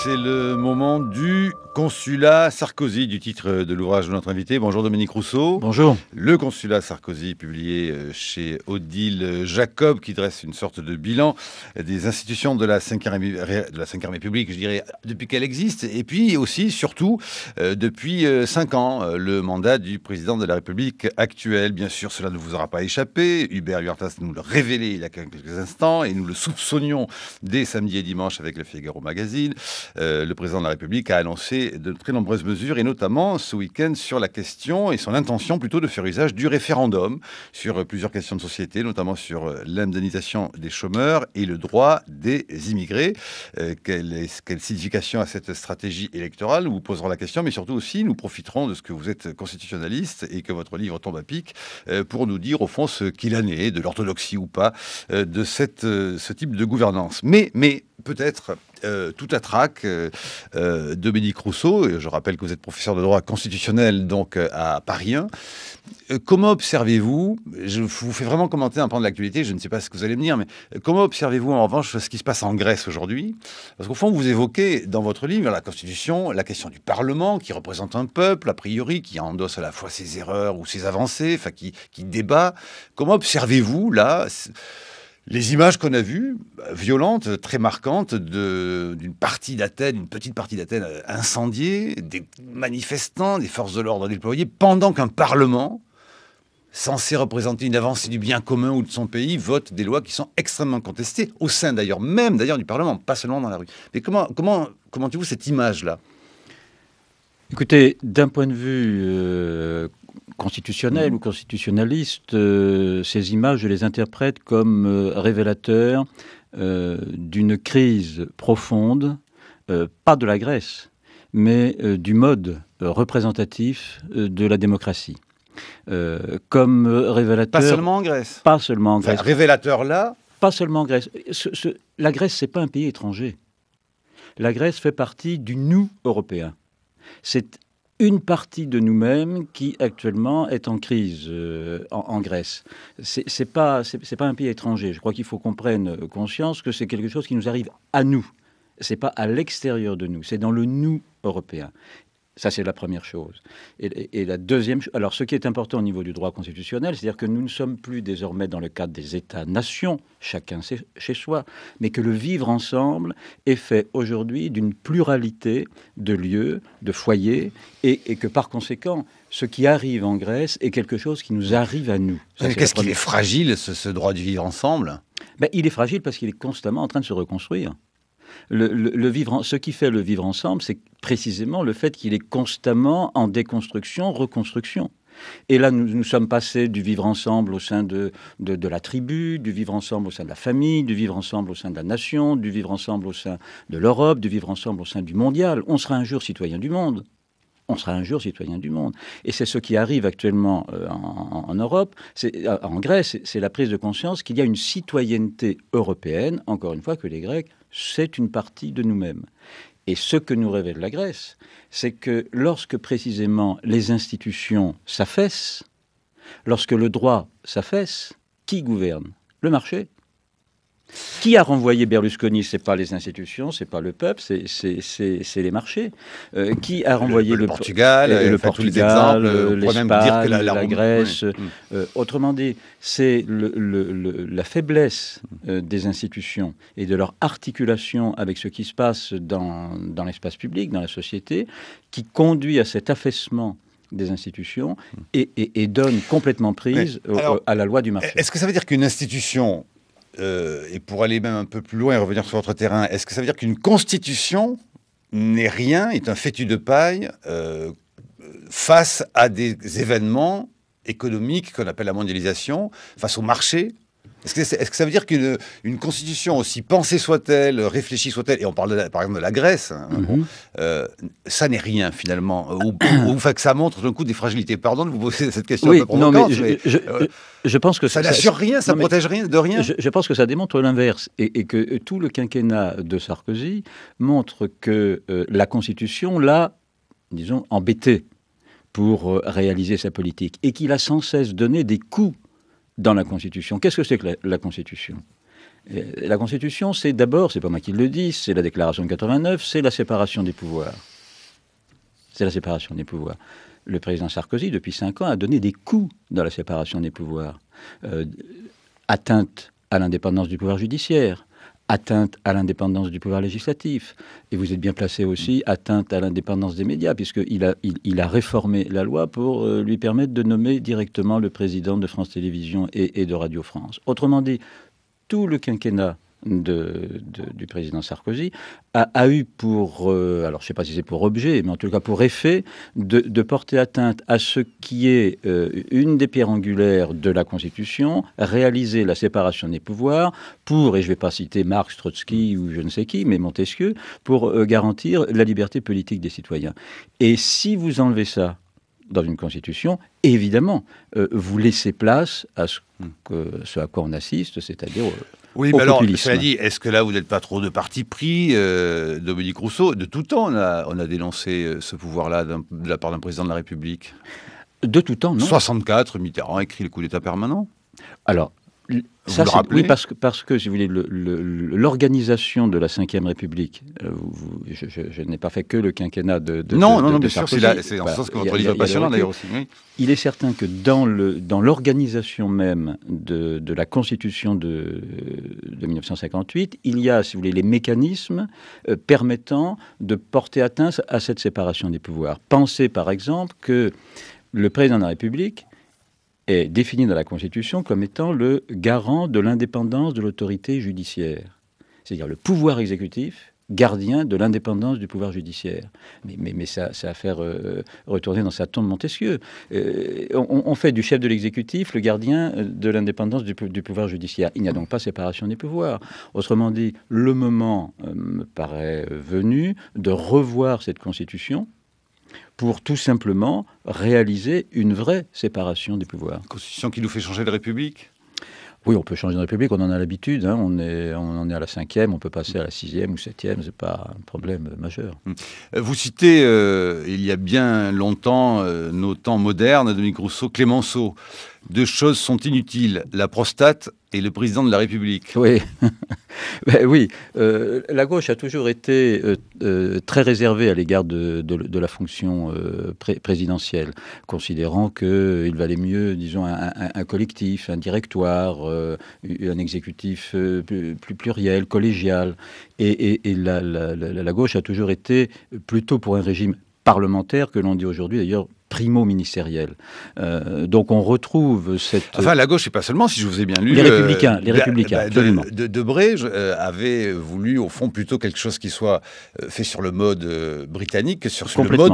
C'est le moment du consulat Sarkozy, du titre de l'ouvrage de notre invité. Bonjour Dominique Rousseau. Bonjour. Le consulat Sarkozy, publié chez Odile Jacob, qui dresse une sorte de bilan des institutions de la Ve République, je dirais, depuis qu'elle existe, et puis aussi, surtout, depuis 5 ans, le mandat du président de la République actuelle. Bien sûr, cela ne vous aura pas échappé. Hubert Huertas nous le révélait il y a quelques instants, et nous le soupçonnions dès samedi et dimanche avec le Figaro Magazine. Le président de la République a annoncé de très nombreuses mesures, et notamment ce week-end sur la question et son intention plutôt de faire usage du référendum sur plusieurs questions de société, notamment sur l'indemnisation des chômeurs et le droit des immigrés. Quelle signification a cette stratégie électorale? Nous vous poserons la question, mais surtout aussi nous profiterons de ce que vous êtes constitutionnaliste et que votre livre tombe à pic pour nous dire au fond ce qu'il en est, de l'orthodoxie ou pas, de ce type de gouvernance. Mais peut-être tout à trac, Dominique Rousseau, et je rappelle que vous êtes professeur de droit constitutionnel donc à Paris 1. Comment observez-vous, je vous fais vraiment commenter un pan de l'actualité, je ne sais pas ce que vous allez me dire, mais comment observez-vous en revanche ce qui se passe en Grèce aujourd'hui? Parce qu'au fond, vous évoquez dans votre livre la Constitution, la question du Parlement qui représente un peuple, a priori, qui endosse à la fois ses erreurs ou ses avancées, enfin qui débat. Comment observez-vous là les images qu'on a vues, violentes, très marquantes, d'une partie d'Athènes, une petite partie d'Athènes incendiée, des manifestants, des forces de l'ordre déployées, pendant qu'un Parlement, censé représenter une avancée du bien commun ou de son pays, vote des lois qui sont extrêmement contestées, au sein d'ailleurs, même d'ailleurs du Parlement, pas seulement dans la rue. Mais commentez-vous cette image-là? Écoutez, d'un point de vue constitutionnel ou constitutionnaliste, ces images, je les interprète comme révélateurs d'une crise profonde, pas de la Grèce, mais du mode représentatif de la démocratie. Comme révélateur... Pas seulement en Grèce. Pas seulement en Grèce. Enfin, révélateur là. Pas seulement en Grèce. La Grèce, c'est pas un pays étranger. La Grèce fait partie du nous européen. C'est une partie de nous-mêmes qui actuellement est en crise en Grèce. C'est pas un pays étranger. Je crois qu'il faut qu'on prenne conscience que c'est quelque chose qui nous arrive à nous. C'est pas à l'extérieur de nous. C'est dans le nous européen. Ça, c'est la première chose. Et la deuxième chose... Alors, ce qui est important au niveau du droit constitutionnel, c'est-à-dire que nous ne sommes plus désormais dans le cadre des États-nations, chacun chez soi, mais que le vivre ensemble est fait aujourd'hui d'une pluralité de lieux, de foyers, et que par conséquent, ce qui arrive en Grèce est quelque chose qui nous arrive à nous. Qu'est-ce qu'il est fragile, ce droit de vivre ensemble? Il est fragile parce qu'il est constamment en train de se reconstruire. Ce qui fait le vivre ensemble, c'est précisément le fait qu'il est constamment en déconstruction, reconstruction. Et là, nous sommes passés du vivre ensemble au sein de la tribu, du vivre ensemble au sein de la famille, du vivre ensemble au sein de la nation, du vivre ensemble au sein de l'Europe, du vivre ensemble au sein du mondial. On sera un jour citoyen du monde. On sera un jour citoyen du monde. Et c'est ce qui arrive actuellement en Europe, en Grèce, c'est la prise de conscience qu'il y a une citoyenneté européenne, encore une fois, que les Grecs, c'est une partie de nous-mêmes. Et ce que nous révèle la Grèce, c'est que lorsque précisément les institutions s'affaissent, lorsque le droit s'affaisse, qui gouverne? Le marché. Qui a renvoyé Berlusconi? C'est pas les institutions, c'est pas le peuple, c'est les marchés. Qui a renvoyé le Portugal, l'Espagne, la Grèce. Autrement dit, c'est la faiblesse des institutions et de leur articulation avec ce qui se passe dans l'espace public, dans la société, qui conduit à cet affaissement des institutions et donne complètement prise à la loi du marché. Est-ce que ça veut dire qu'une institution... et pour aller même un peu plus loin et revenir sur votre terrain, est-ce que ça veut dire qu'une constitution n'est rien, est un fétu de paille face à des événements économiques qu'on appelle la mondialisation, face au marché? Est-ce que ça veut dire qu'une constitution, aussi pensée soit-elle, réfléchie soit-elle, et on parle par exemple de la Grèce, ça n'est rien finalement, ou que ça montre d'un coup des fragilités? Pardon de vous poser cette question un peu provocante, mais je pense que ça n'assure rien, ça protège rien de rien. Je pense que ça démontre l'inverse, et que tout le quinquennat de Sarkozy montre que la Constitution l'a, disons, embêté pour réaliser sa politique, et qu'il a sans cesse donné des coups dans la Constitution. Qu'est-ce que c'est que la Constitution? Et la Constitution, c'est d'abord, c'est pas moi qui le dis, c'est la Déclaration de 89, c'est la séparation des pouvoirs. C'est la séparation des pouvoirs. Le président Sarkozy, depuis 5 ans, a donné des coups dans la séparation des pouvoirs. Atteinte à l'indépendance du pouvoir judiciaire, atteinte à l'indépendance du pouvoir législatif. Et vous êtes bien placé aussi, atteinte à l'indépendance des médias, puisqu'il a réformé la loi pour lui permettre de nommer directement le président de France Télévisions et de Radio France. Autrement dit, tout le quinquennat du président Sarkozy a eu pour, alors je ne sais pas si c'est pour objet, mais en tout cas pour effet, de porter atteinte à ce qui est une des pierres angulaires de la Constitution, réaliser la séparation des pouvoirs pour, et je ne vais pas citer Marx, Trotsky ou je ne sais qui, mais Montesquieu, pour garantir la liberté politique des citoyens. Et si vous enlevez ça dans une Constitution, évidemment, vous laissez place à ce à quoi on assiste, c'est-à-dire oui, mais alors, cela dit, est-ce que là, vous n'êtes pas trop de parti pris, Dominique Rousseau? De tout temps, on a dénoncé ce pouvoir-là de la part d'un président de la République. De tout temps, non. 64, Mitterrand écrit le coup d'État permanent. Alors, ça, oui, parce que, si vous voulez, l'organisation de la Ve République, je n'ai pas fait que le quinquennat de bien sûr, c'est en ce sens que votre livre est passionnant, d'ailleurs, aussi. Oui. Il est certain que dans l'organisation même de la Constitution de 1958, il y a, si vous voulez, les mécanismes permettant de porter atteinte à cette séparation des pouvoirs. Pensez, par exemple, que le président de la République est défini dans la Constitution comme étant le garant de l'indépendance de l'autorité judiciaire. C'est-à-dire le pouvoir exécutif, gardien de l'indépendance du pouvoir judiciaire. Mais ça a fait retourner dans sa tombe Montesquieu. On fait du chef de l'exécutif le gardien de l'indépendance du pouvoir judiciaire. Il n'y a donc pas séparation des pouvoirs. Autrement dit, le moment me paraît venu de revoir cette Constitution pour tout simplement réaliser une vraie séparation des pouvoirs. Constitution qui nous fait changer de République ? Oui, on peut changer de République, on en a l'habitude, hein, on en est à la 5e, on peut passer à la 6e ou 7e, c'est pas un problème majeur. Vous citez, il y a bien longtemps, nos temps modernes, Dominique Rousseau, Clémenceau. Deux choses sont inutiles, la prostate et le président de la République. Oui, ben oui. La gauche a toujours été très réservée à l'égard de la fonction présidentielle, considérant qu'il valait mieux, disons, un collectif, un directoire, un exécutif plus pluriel, collégial. Et la gauche a toujours été plutôt pour un régime parlementaire, que l'on dit aujourd'hui d'ailleurs primo-ministériel. Donc on retrouve cette... Enfin, la gauche, et pas seulement, si je vous ai bien lu... Les Républicains, absolument. Debré avait voulu, au fond, plutôt quelque chose qui soit fait sur le mode britannique que sur le mode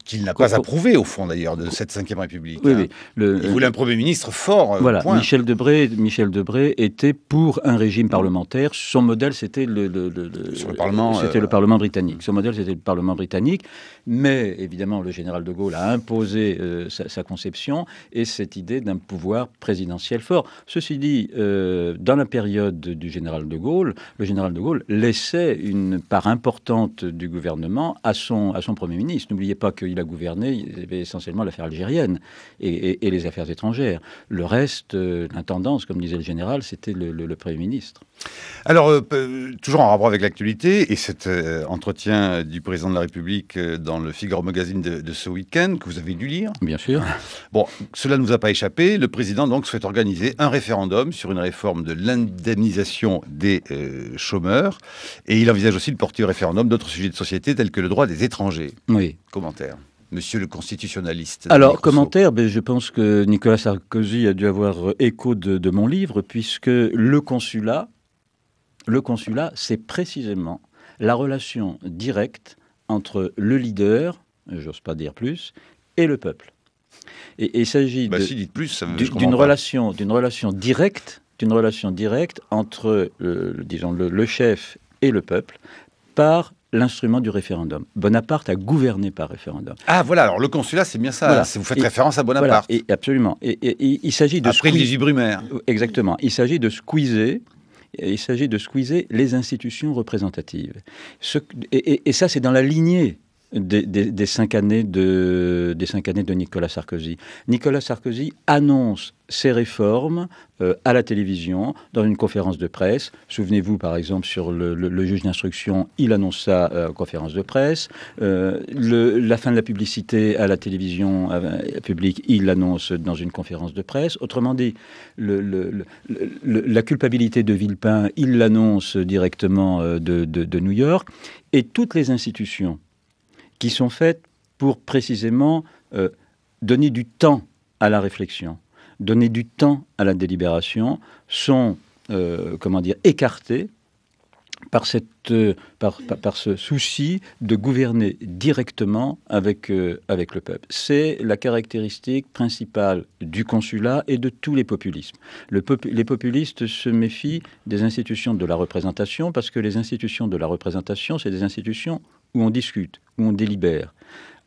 qu'il n'a pas approuvé, au fond, d'ailleurs, de cette Ve République. Oui, hein. oui. Il voulait un Premier ministre fort, voilà, point. Michel Debré était pour un régime parlementaire. Son modèle, c'était le Parlement britannique. Son modèle, c'était le Parlement britannique. Mais, évidemment, le général de Gaulle a imposé sa conception et cette idée d'un pouvoir présidentiel fort. Ceci dit, dans la période du général de Gaulle, le général de Gaulle laissait une part importante du gouvernement à son Premier ministre. N'oubliez pas qu'il a gouverné, il avait essentiellement l'affaire algérienne et les affaires étrangères. Le reste, l'intendance, comme disait le général, c'était le Premier ministre. Alors, toujours en rapport avec l'actualité et cet entretien du président de la République dans le Figaro Magazine de ce week-end, que vous avez dû lire. Bien sûr. Bon, cela ne nous a pas échappé. Le président, donc, souhaite organiser un référendum sur une réforme de l'indemnisation des chômeurs. Et il envisage aussi de porter au référendum d'autres sujets de société tels que le droit des étrangers. Oui. Commentaire. Monsieur le constitutionnaliste. Alors, commentaire, je pense que Nicolas Sarkozy a dû avoir écho de mon livre, puisque le consulat, c'est précisément la relation directe entre le leader, j'ose pas dire plus, et le peuple. Et il s'agit si, dites plus, d'une relation directe entre, disons, le chef et le peuple par l'instrument du référendum. Bonaparte a gouverné par référendum. Ah voilà, alors le consulat, c'est bien ça. Voilà. Vous faites référence à Bonaparte. Voilà, absolument. Et il s'agit de... Après Légy Brumaire. Exactement. Il s'agit de squeezer les institutions représentatives. Et ça, c'est dans la lignée des 5 années de Nicolas Sarkozy. Nicolas Sarkozy annonce ses réformes à la télévision, dans une conférence de presse. Souvenez-vous, par exemple, sur le juge d'instruction, il annonce ça en conférence de presse. La fin de la publicité à la télévision publique, il l'annonce dans une conférence de presse. Autrement dit, la culpabilité de Villepin, il l'annonce directement de New York. Et toutes les institutions qui sont faites pour précisément donner du temps à la réflexion, donner du temps à la délibération, sont écartées par ce souci de gouverner directement avec le peuple. C'est la caractéristique principale du consulat et de tous les populismes. Les populistes se méfient des institutions de la représentation parce que les institutions de la représentation, c'est des institutions où on discute, où on délibère,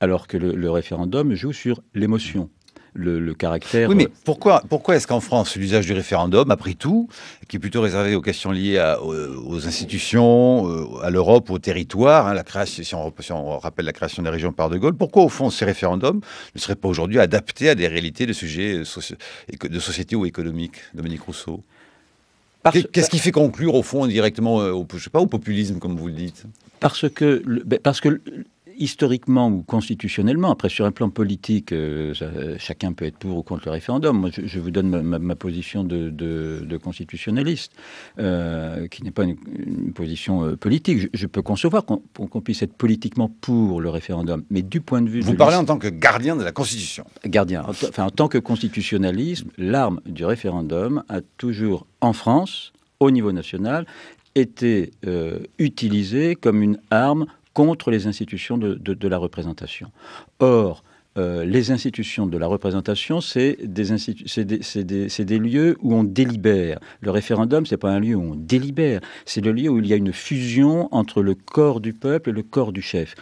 alors que le référendum joue sur l'émotion. Le caractère... Oui, mais pourquoi est-ce qu'en France, l'usage du référendum, après tout, qui est plutôt réservé aux questions liées aux institutions, à l'Europe, au territoire, hein, si on rappelle la création des régions par De Gaulle, pourquoi, au fond, ces référendums ne seraient pas aujourd'hui adaptés à des réalités de sujets de société ou économiques, Dominique Rousseau? Qu'est-ce qui fait conclure, au fond, directement au populisme, comme vous le dites? Parce que historiquement ou constitutionnellement, après sur un plan politique, chacun peut être pour ou contre le référendum. Moi, je vous donne ma position de constitutionnaliste, qui n'est pas une position politique. Je peux concevoir qu'on puisse être politiquement pour le référendum, mais du point de vue... Vous parlez en tant que gardien de la Constitution. Gardien. Enfin, en tant que constitutionnalisme, l'arme du référendum a toujours, en France, au niveau national, été utilisée comme une arme contre les institutions de la représentation. Or, les institutions de la représentation, c'est des lieux où on délibère. Le référendum, c'est pas un lieu où on délibère, c'est le lieu où il y a une fusion entre le corps du peuple et le corps du chef.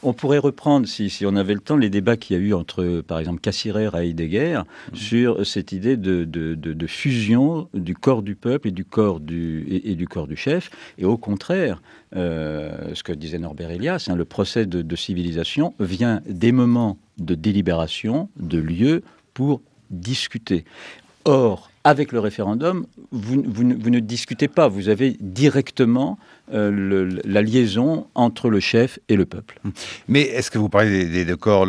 On pourrait reprendre, si on avait le temps, les débats qu'il y a eu entre, par exemple, Cassirer et Heidegger sur cette idée de fusion du corps du peuple et du corps du chef. Et au contraire, ce que disait Norbert Elias, le procès de civilisation vient des moments de délibération, de lieux pour discuter. Or, avec le référendum, vous ne discutez pas, vous avez directement la liaison entre le chef et le peuple. Mais est-ce que vous parlez le corps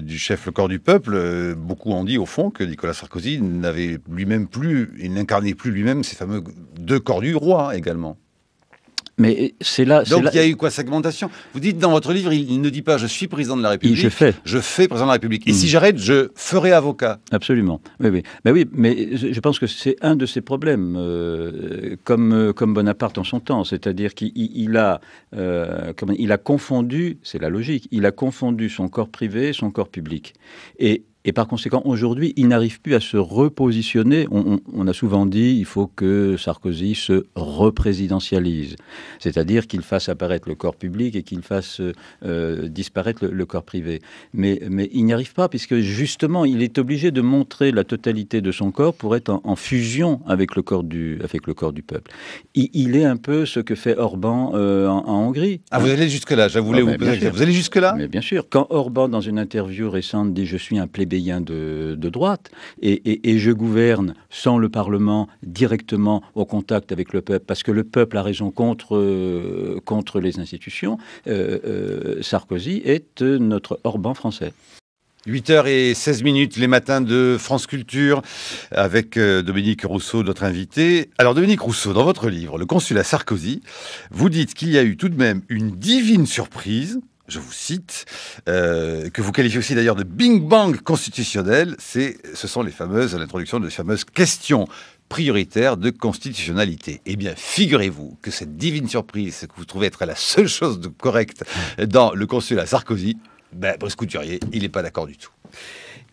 du chef, le corps du peuple? Beaucoup ont dit, au fond, que Nicolas Sarkozy n'avait lui-même plus, il n'incarnait plus lui-même ces fameux deux corps du roi également. Mais c'est là... Donc il y a eu quoi, segmentation? Vous dites dans votre livre, il ne dit pas « je suis président de la République », je fais président de la République. Et si j'arrête, je ferai avocat. Absolument. Oui. Mais je pense que c'est un de ces problèmes, comme Bonaparte en son temps. C'est-à-dire qu'il a confondu, c'est la logique, il a confondu son corps privé et son corps public. Et par conséquent, aujourd'hui, il n'arrive plus à se repositionner. On a souvent dit il faut que Sarkozy se représidentialise, c'est-à-dire qu'il fasse apparaître le corps public et qu'il fasse disparaître le corps privé. Mais il n'y arrive pas, puisque justement, il est obligé de montrer la totalité de son corps pour être en fusion avec le corps du peuple. Il est un peu ce que fait Orban en Hongrie. Ah, vous allez jusque-là, je voulais vous poser la question. Vous allez jusque-là? Mais bien sûr. Quand Orban, dans une interview récente, dit « je suis un plébéien de droite et je gouverne sans le Parlement, directement au contact avec le peuple, parce que le peuple a raison contre les institutions », Sarkozy est notre Orban français. 8h16, les matins de France Culture, avec Dominique Rousseau, notre invité. Alors Dominique Rousseau, dans votre livre, Le consulat Sarkozy, vous dites qu'il y a eu tout de même une divine surprise, je vous cite, que vous qualifiez aussi d'ailleurs de Bing Bang constitutionnel, ce sont l'introduction de ces fameuses questions prioritaires de constitutionnalité. Eh bien, figurez-vous que cette divine surprise, ce que vous trouvez être la seule chose de correcte dans le consulat Sarkozy, Brice Couturier, il n'est pas d'accord du tout.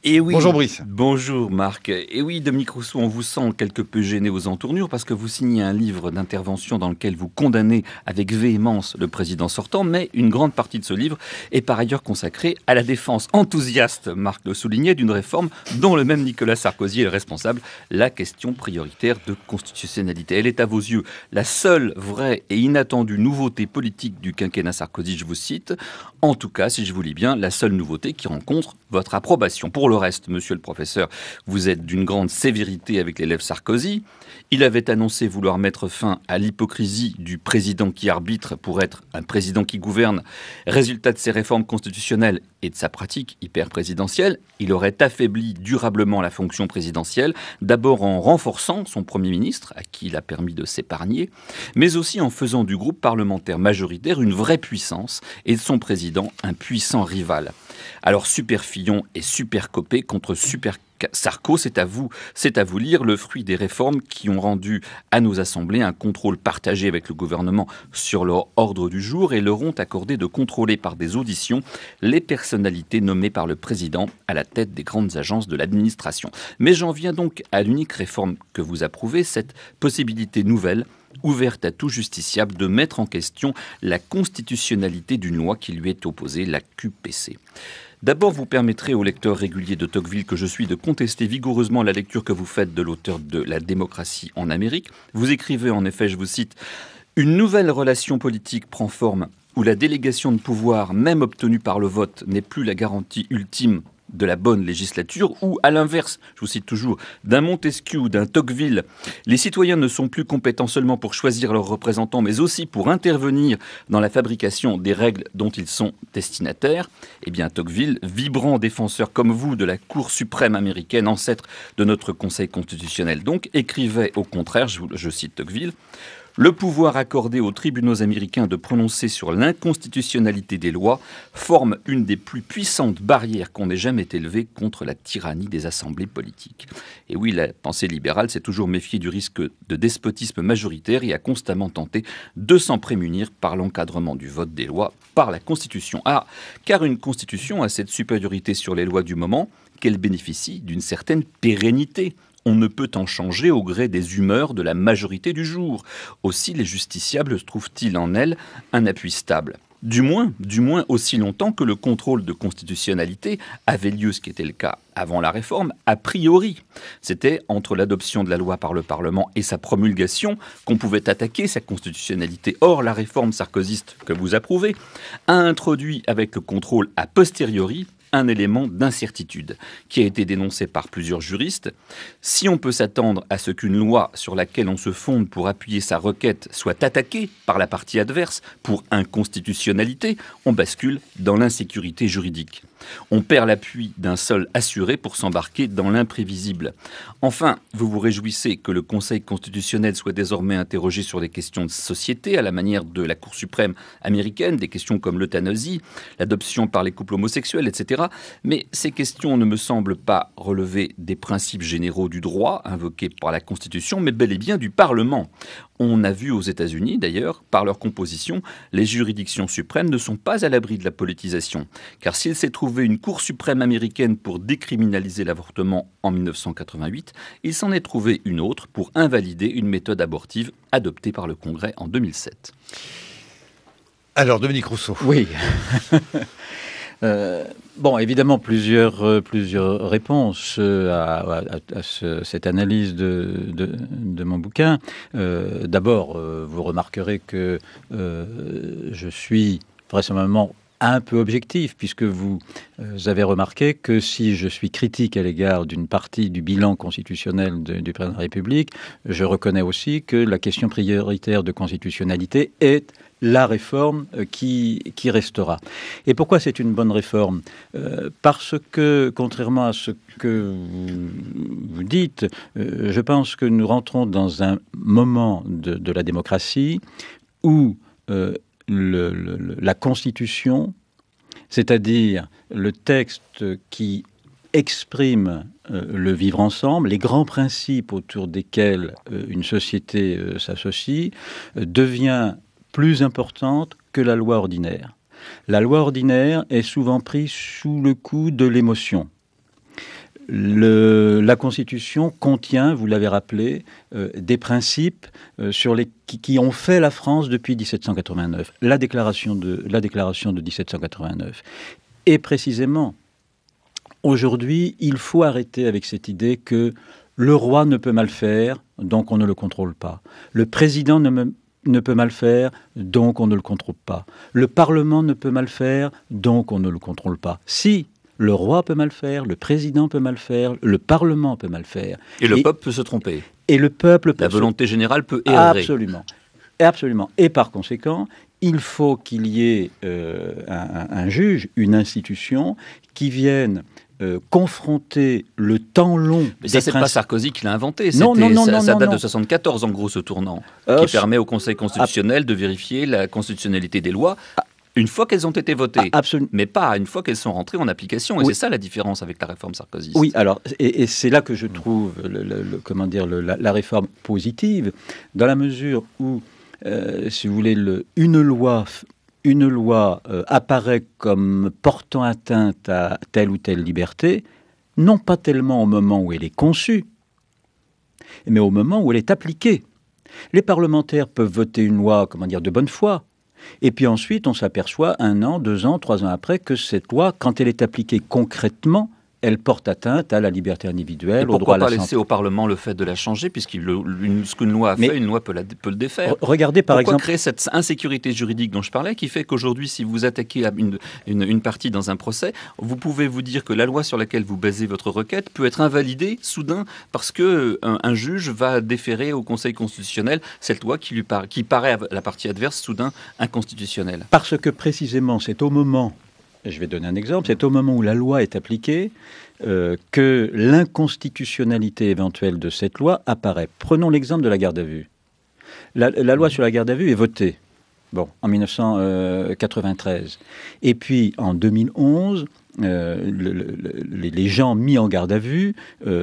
Et oui, Bonjour Brice. Bonjour Marc. Et oui, Dominique Rousseau, on vous sent quelque peu gêné aux entournures parce que vous signez un livre d'intervention dans lequel vous condamnez avec véhémence le président sortant, mais une grande partie de ce livre est par ailleurs consacrée à la défense enthousiaste, Marc le soulignait, d'une réforme dont le même Nicolas Sarkozy est le responsable, la question prioritaire de constitutionnalité. Elle est à vos yeux la seule vraie et inattendue nouveauté politique du quinquennat Sarkozy, je vous cite. En tout cas, si je vous lis bien, la seule nouveauté qui rencontre votre approbation. Pour le reste, monsieur le professeur, vous êtes d'une grande sévérité avec l'élève Sarkozy. Il avait annoncé vouloir mettre fin à l'hypocrisie du président qui arbitre pour être un président qui gouverne. Résultat de ses réformes constitutionnelles et de sa pratique hyper présidentielle, il aurait affaibli durablement la fonction présidentielle, d'abord en renforçant son Premier ministre, à qui il a permis de s'épargner, mais aussi en faisant du groupe parlementaire majoritaire une vraie puissance et de son président un puissant rival. Alors Super Fillon et Super Copé contre Super Sarko, c'est à vous lire le fruit des réformes qui ont rendu à nos assemblées un contrôle partagé avec le gouvernement sur leur ordre du jour et leur ont accordé de contrôler par des auditions les personnalités nommées par le président à la tête des grandes agences de l'administration. Mais j'en viens donc à l'unique réforme que vous approuvez, cette possibilité nouvelle ouverte à tout justiciable de mettre en question la constitutionnalité d'une loi qui lui est opposée, la QPC. D'abord, vous permettrez au lecteur régulier de Tocqueville que je suis de contester vigoureusement la lecture que vous faites de l'auteur de La démocratie en Amérique. Vous écrivez en effet, je vous cite, « Une nouvelle relation politique prend forme où la délégation de pouvoir, même obtenue par le vote, n'est plus la garantie ultime de la bonne législature, ou à l'inverse, je vous cite toujours, d'un Montesquieu ou d'un Tocqueville, les citoyens ne sont plus compétents seulement pour choisir leurs représentants, mais aussi pour intervenir dans la fabrication des règles dont ils sont destinataires. Eh bien, Tocqueville, vibrant défenseur comme vous de la Cour suprême américaine, ancêtre de notre Conseil constitutionnel, donc, écrivait au contraire, je cite Tocqueville, le pouvoir accordé aux tribunaux américains de prononcer sur l'inconstitutionnalité des lois forme une des plus puissantes barrières qu'on ait jamais élevées contre la tyrannie des assemblées politiques. Et oui, la pensée libérale s'est toujours méfiée du risque de despotisme majoritaire et a constamment tenté de s'en prémunir par l'encadrement du vote des lois par la Constitution. Ah, car une Constitution a cette supériorité sur les lois du moment qu'elle bénéficie d'une certaine pérennité. On ne peut en changer au gré des humeurs de la majorité du jour. Aussi, les justiciables trouvent-ils en elle un appui stable. Du moins aussi longtemps que le contrôle de constitutionnalité avait lieu, ce qui était le cas avant la réforme, a priori. C'était entre l'adoption de la loi par le Parlement et sa promulgation qu'on pouvait attaquer sa constitutionnalité. Or, la réforme sarkozyste que vous approuvez a introduit avec le contrôle a posteriori un élément d'incertitude qui a été dénoncé par plusieurs juristes. Si on peut s'attendre à ce qu'une loi sur laquelle on se fonde pour appuyer sa requête soit attaquée par la partie adverse pour inconstitutionnalité, on bascule dans l'insécurité juridique. On perd l'appui d'un sol assuré pour s'embarquer dans l'imprévisible. Enfin, vous vous réjouissez que le Conseil constitutionnel soit désormais interrogé sur des questions de société à la manière de la Cour suprême américaine, des questions comme l'euthanasie, l'adoption par les couples homosexuels, etc. Mais ces questions ne me semblent pas relever des principes généraux du droit invoqués par la Constitution, mais bel et bien du Parlement. On a vu aux États-Unis, d'ailleurs, par leur composition, les juridictions suprêmes ne sont pas à l'abri de la politisation. Car s'il s'est trouvé une Cour suprême américaine pour décriminaliser l'avortement en 1988, il s'en est trouvé une autre pour invalider une méthode abortive adoptée par le Congrès en 2007. Alors, Dominique Rousseau. Oui. Bon, évidemment, plusieurs réponses à cette analyse de mon bouquin. D'abord, vous remarquerez que je suis vraisemblablement un peu objectif, puisque vous avez remarqué que si je suis critique à l'égard d'une partie du bilan constitutionnel du président de la République, je reconnais aussi que la question prioritaire de constitutionnalité est la réforme qui restera. Et pourquoi c'est une bonne réforme ? Parce que, contrairement à ce que vous dites, je pense que nous rentrons dans un moment de la démocratie où la Constitution, c'est-à-dire le texte qui exprime le vivre ensemble, les grands principes autour desquels une société s'associe, devient plus importante que la loi ordinaire. La loi ordinaire est souvent prise sous le coup de l'émotion. La Constitution contient, vous l'avez rappelé, des principes qui ont fait la France depuis 1789. La déclaration de 1789. Et précisément, aujourd'hui, il faut arrêter avec cette idée que le roi ne peut mal faire, donc on ne le contrôle pas. Le président ne peut mal faire, donc on ne le contrôle pas. Le Parlement ne peut mal faire, donc on ne le contrôle pas. Si le roi peut mal faire, le président peut mal faire, le Parlement peut mal faire. Et le peuple peut se tromper. Et le peuple peut La volonté générale peut errer. Absolument. Absolument. Et par conséquent, il faut qu'il y ait un juge, une institution qui vienne confronter le temps long. Mais ça, c'est pas Sarkozy qui l'a inventé. Non, ça date de 74, en gros, ce tournant, qui permet au Conseil constitutionnel de vérifier la constitutionnalité des lois une fois qu'elles ont été votées, mais pas une fois qu'elles sont rentrées en application. Et c'est ça la différence avec la réforme Sarkozy. Oui, alors, et c'est là que je trouve la réforme positive, dans la mesure où, si vous voulez, une loi apparaît comme portant atteinte à telle ou telle liberté, non pas tellement au moment où elle est conçue, mais au moment où elle est appliquée. Les parlementaires peuvent voter une loi, de bonne foi, et puis ensuite on s'aperçoit 1 an, 2 ans, 3 ans après que cette loi, quand elle est appliquée concrètement, elle porte atteinte à la liberté individuelle, au droit à la santé. Pourquoi pas laisser au Parlement le fait de la changer, puisque ce qu'une loi a fait, une loi peut le défaire. Regardez par exemple... Pourquoi créer cette insécurité juridique dont je parlais, qui fait qu'aujourd'hui, si vous attaquez une partie dans un procès, vous pouvez vous dire que la loi sur laquelle vous basez votre requête peut être invalidée soudain parce qu'un juge va déférer au Conseil constitutionnel cette loi qui paraît à la partie adverse soudain inconstitutionnelle. Parce que précisément, c'est au moment... Je vais donner un exemple. C'est au moment où la loi est appliquée que l'inconstitutionnalité éventuelle de cette loi apparaît. Prenons l'exemple de la garde à vue. La loi sur la garde à vue est votée en 1993. Et puis, en 2011, les gens mis en garde à vue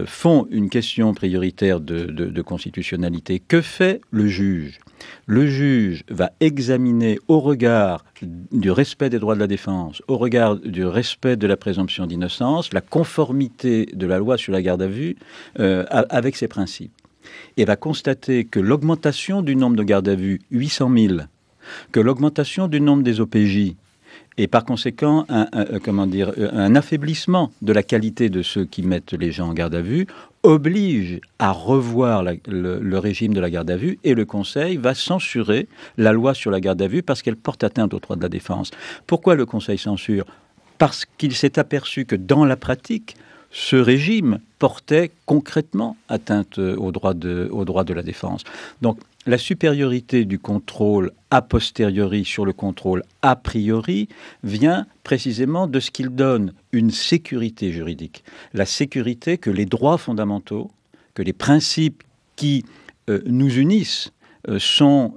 font une question prioritaire de constitutionnalité. Que fait le juge ? Le juge va examiner au regard du respect des droits de la défense, au regard du respect de la présomption d'innocence, la conformité de la loi sur la garde à vue avec ses principes. Et va constater que l'augmentation du nombre de gardes à vue, 800 000, que l'augmentation du nombre des OPJ, et par conséquent un affaiblissement de la qualité de ceux qui mettent les gens en garde à vue, oblige à revoir le régime de la garde à vue, et le Conseil va censurer la loi sur la garde à vue parce qu'elle porte atteinte aux droits de la défense. Pourquoi le Conseil censure ? Parce qu'il s'est aperçu que dans la pratique, ce régime portait concrètement atteinte aux droits de la défense. Donc, la supériorité du contrôle a posteriori sur le contrôle a priori vient précisément de ce qu'il donne une sécurité juridique. La sécurité que les droits fondamentaux, que les principes qui nous unissent sont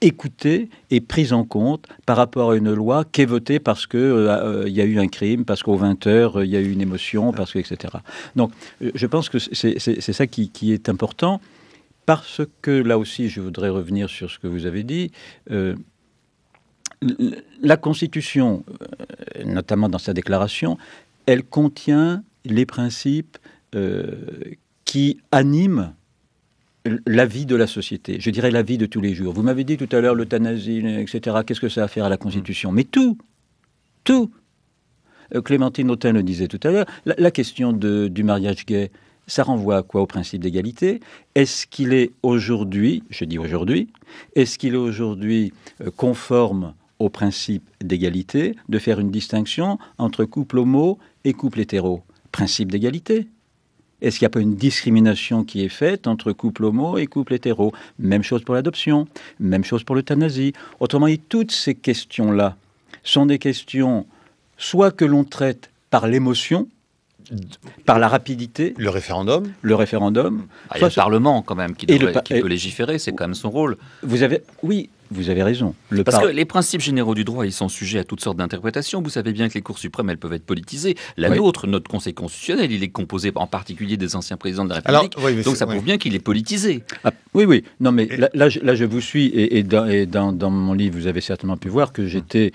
écoutés et pris en compte par rapport à une loi qui est votée parce qu'il y a eu un crime, parce qu'aux 20 heures, il y a eu une émotion, parce que, etc. Donc, je pense que c'est ça qui est important. Parce que, là aussi, je voudrais revenir sur ce que vous avez dit, la Constitution, notamment dans sa déclaration, elle contient les principes qui animent la vie de la société, je dirais la vie de tous les jours. Vous m'avez dit tout à l'heure l'euthanasie, etc., qu'est-ce que ça a à faire à la Constitution ? Mais tout. Clémentine Autain le disait tout à l'heure, la question du mariage gay, ça renvoie à quoi ? Au principe d'égalité. Est-ce qu'il est aujourd'hui, je dis aujourd'hui, est-ce qu'il est aujourd'hui conforme au principe d'égalité de faire une distinction entre couple homo et couple hétéro ? Principe d'égalité. Est-ce qu'il n'y a pas une discrimination qui est faite entre couple homo et couple hétéro ? Même chose pour l'adoption, même chose pour l'euthanasie. Autrement dit, toutes ces questions-là sont des questions soit que l'on traite par l'émotion, par la rapidité. Le référendum. Il y a le Parlement, quand même, qui peut légiférer, c'est quand même son rôle. Oui, vous avez raison. Parce que les principes généraux du droit, ils sont sujets à toutes sortes d'interprétations. Vous savez bien que les cours suprêmes, elles peuvent être politisées. La nôtre, notre Conseil constitutionnel, il est composé en particulier des anciens présidents de la République. Alors, oui, donc ça prouve bien qu'il est politisé. Ah, oui. Non, mais là, je vous suis. Et dans mon livre, vous avez certainement pu voir que j'étais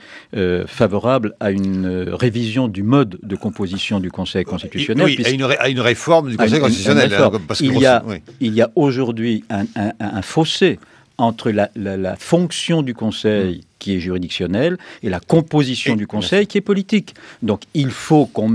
favorable à une révision du mode de composition du Conseil constitutionnel. Oui, à une réforme du Conseil constitutionnel. Il y a aujourd'hui un fossé entre la fonction du Conseil qui est juridictionnelle et la composition du Conseil qui est politique. Donc il faut qu'on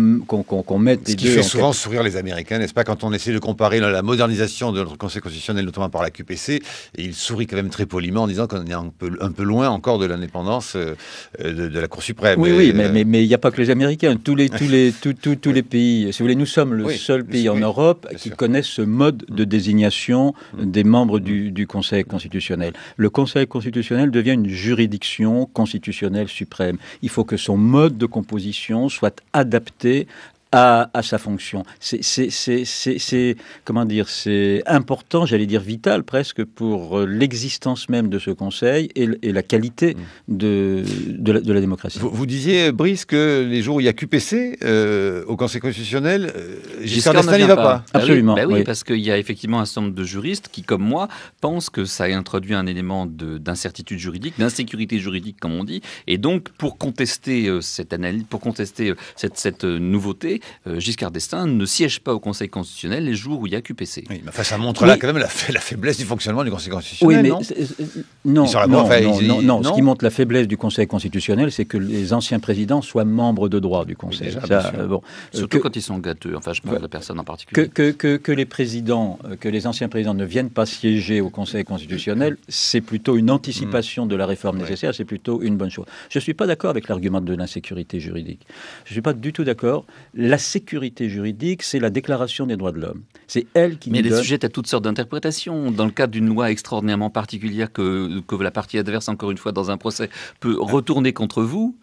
mette les deux... Ce qui fait souvent sourire les Américains, n'est-ce pas, quand on essaie de comparer la modernisation de notre Conseil constitutionnel, notamment par la QPC, et il sourit quand même très poliment en disant qu'on est un peu loin encore de l'indépendance de la Cour suprême. Oui, mais il n'y a pas que les Américains. Tous les pays, si vous voulez, nous sommes le seul pays en Europe qui connaissent ce mode de désignation des membres du Conseil constitutionnel. Le Conseil constitutionnel devient une juridiction constitutionnelle suprême. Il faut que son mode de composition soit adapté à sa fonction. C'est comment dire, c'est important, j'allais dire vital presque, pour l'existence même de ce Conseil et la qualité de la démocratie. Vous disiez, Brice, que les jours où il y a QPC au Conseil constitutionnel, Giscard d'Estaing n'y va pas. Absolument. Oui, parce qu'il y a effectivement un certain nombre de juristes qui, comme moi, pensent que ça introduit un élément d'incertitude juridique, d'insécurité juridique, comme on dit, et donc pour contester cette analyse, pour contester cette nouveauté, Giscard d'Estaing ne siège pas au Conseil constitutionnel les jours où il y a QPC. Oui, mais enfin, ça montre là quand même la faiblesse du fonctionnement du Conseil constitutionnel, non, ce qui montre la faiblesse du Conseil constitutionnel, c'est que les anciens présidents soient membres de droit du Conseil. Oui, déjà, surtout quand ils sont gâteux, enfin je parle de la personne en particulier. Que les anciens présidents ne viennent pas siéger au Conseil constitutionnel, c'est plutôt une anticipation de la réforme nécessaire, c'est plutôt une bonne chose. Je ne suis pas d'accord avec l'argument de l'insécurité juridique. Je ne suis pas du tout d'accord. La sécurité juridique, c'est la Déclaration des droits de l'homme. C'est elle qui nous donne... Mais elle est sujette à toutes sortes d'interprétations. Dans le cadre d'une loi extraordinairement particulière que la partie adverse, encore une fois, dans un procès, peut retourner contre vous,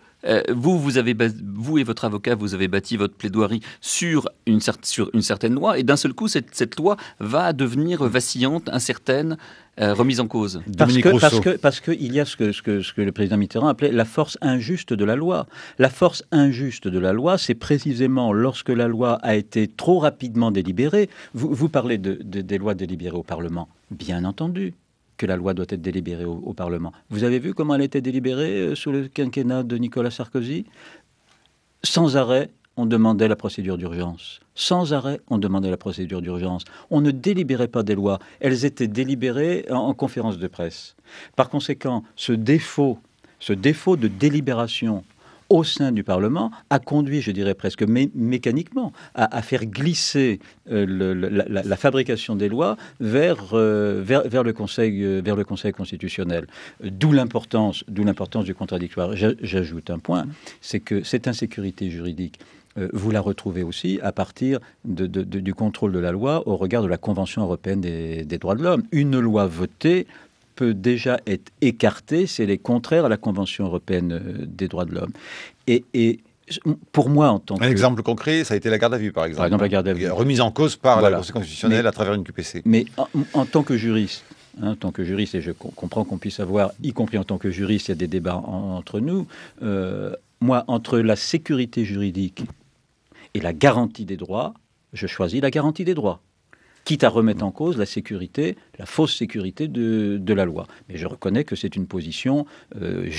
vous et votre avocat, vous avez bâti votre plaidoirie sur une certaine loi, et d'un seul coup, cette loi va devenir vacillante, incertaine, remise en cause. Parce qu'il y a ce que le président Mitterrand appelait la force injuste de la loi. La force injuste de la loi, c'est précisément lorsque la loi a été trop rapidement délibérée. Vous parlez des lois délibérées au Parlement, bien entendu que la loi doit être délibérée au Parlement. Vous avez vu comment elle a été délibérée sous le quinquennat de Nicolas Sarkozy ? Sans arrêt, on demandait la procédure d'urgence. Sans arrêt, on demandait la procédure d'urgence. On ne délibérait pas des lois. Elles étaient délibérées en conférence de presse. Par conséquent, ce défaut de délibération au sein du Parlement a conduit, je dirais presque mécaniquement, à faire glisser la fabrication des lois vers le Conseil constitutionnel. D'où l'importance du contradictoire. J'ajoute un point, c'est que cette insécurité juridique, vous la retrouvez aussi à partir du contrôle de la loi au regard de la Convention européenne des droits de l'homme. Une loi votée peut déjà être écartée si elle est contraire à la Convention européenne des droits de l'homme. Et pour moi, en tant que... Un exemple concret, ça a été la garde à vue, par exemple. Par exemple, la garde à vue. Remise en cause par la Conseil constitutionnel à travers une QPC. Mais en tant que juriste, et je comprends qu'on puisse avoir, y compris en tant que juriste, il y a des débats entre nous, moi, entre la sécurité juridique et la garantie des droits, je choisis la garantie des droits, quitte à remettre en cause la sécurité, la fausse sécurité de la loi. Mais je reconnais que c'est une position de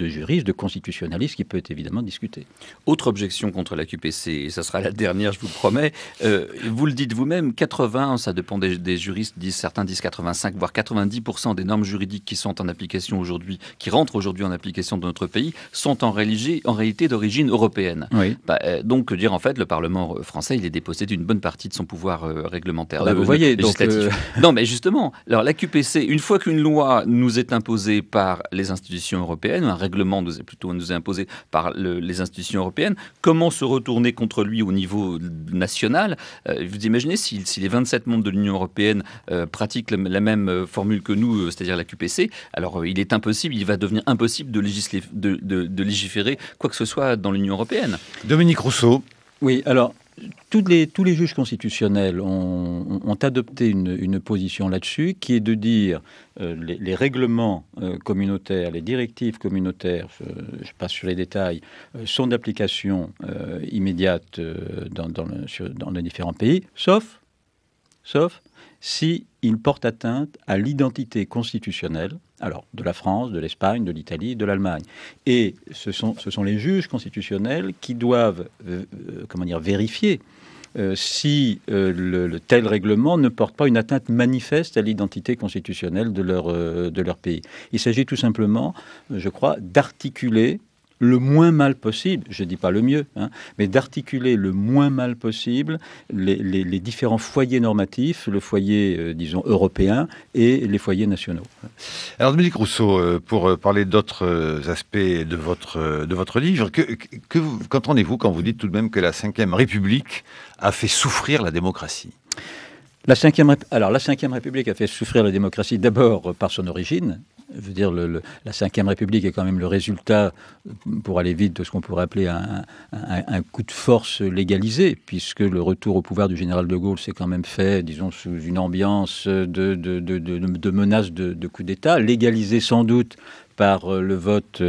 juriste, de constitutionnaliste qui peut être évidemment discutée. Autre objection contre la QPC, et ça sera la dernière, je vous le promets, vous le dites vous-même, 80, ça dépend des juristes, certains disent 85, voire 90% des normes juridiques qui sont en application aujourd'hui, qui rentrent aujourd'hui en application dans notre pays, sont en réalité d'origine européenne. Oui. Donc dire en fait, le Parlement français, il est dépossédé d'une bonne partie de son pouvoir réglementaire. Vous voyez, donc... Non, mais justement, alors la QPC, une fois qu'une loi nous est imposée par les institutions européennes, un règlement nous est imposé par les institutions européennes, comment se retourner contre lui au niveau national ? Vous imaginez si les 27 membres de l'Union européenne pratiquent la même formule que nous, c'est-à-dire la QPC, alors il va devenir impossible de légiférer quoi que ce soit dans l'Union européenne. Dominique Rousseau. Oui, alors... tous les juges constitutionnels ont adopté une position là-dessus, qui est de dire les règlements communautaires, les directives communautaires, je passe sur les détails, sont d'application immédiate dans les différents pays, sauf si ils portent atteinte à l'identité constitutionnelle, alors de la France, de l'Espagne, de l'Italie, de l'Allemagne. Et ce sont les juges constitutionnels qui doivent vérifier si le tel règlement ne porte pas une atteinte manifeste à l'identité constitutionnelle de leur pays. Il s'agit tout simplement, je crois, d'articuler le moins mal possible, je ne dis pas le mieux, mais d'articuler le moins mal possible les différents foyers normatifs, le foyer, disons, européen et les foyers nationaux. Alors, Dominique Rousseau, pour parler d'autres aspects de votre livre, qu'entendez-vous quand vous dites tout de même que la Ve République a fait souffrir la démocratie ? La Ve République a fait souffrir la démocratie d'abord par son origine. Je veux dire, la Ve République est quand même le résultat, pour aller vite, de ce qu'on pourrait appeler un coup de force légalisé, puisque le retour au pouvoir du général de Gaulle s'est quand même fait, disons, sous une ambiance de menaces de coup d'État, légalisé sans doute par le vote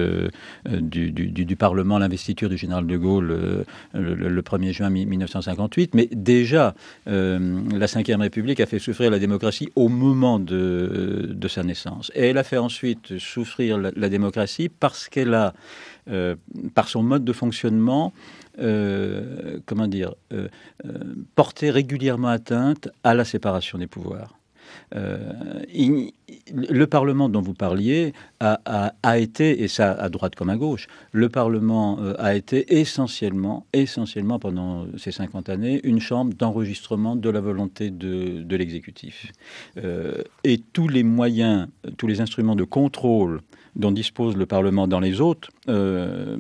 du Parlement, l'investiture du général de Gaulle le 1er juin 1958. Mais déjà, la Ve République a fait souffrir la démocratie au moment de sa naissance. Et elle a fait ensuite souffrir la démocratie parce qu'elle a, par son mode de fonctionnement, porté régulièrement atteinte à la séparation des pouvoirs. Le Parlement dont vous parliez a été, et ça à droite comme à gauche, le Parlement a été essentiellement pendant ces 50 années, une chambre d'enregistrement de la volonté de l'exécutif. Et tous les moyens, tous les instruments de contrôle dont dispose le Parlement dans les autres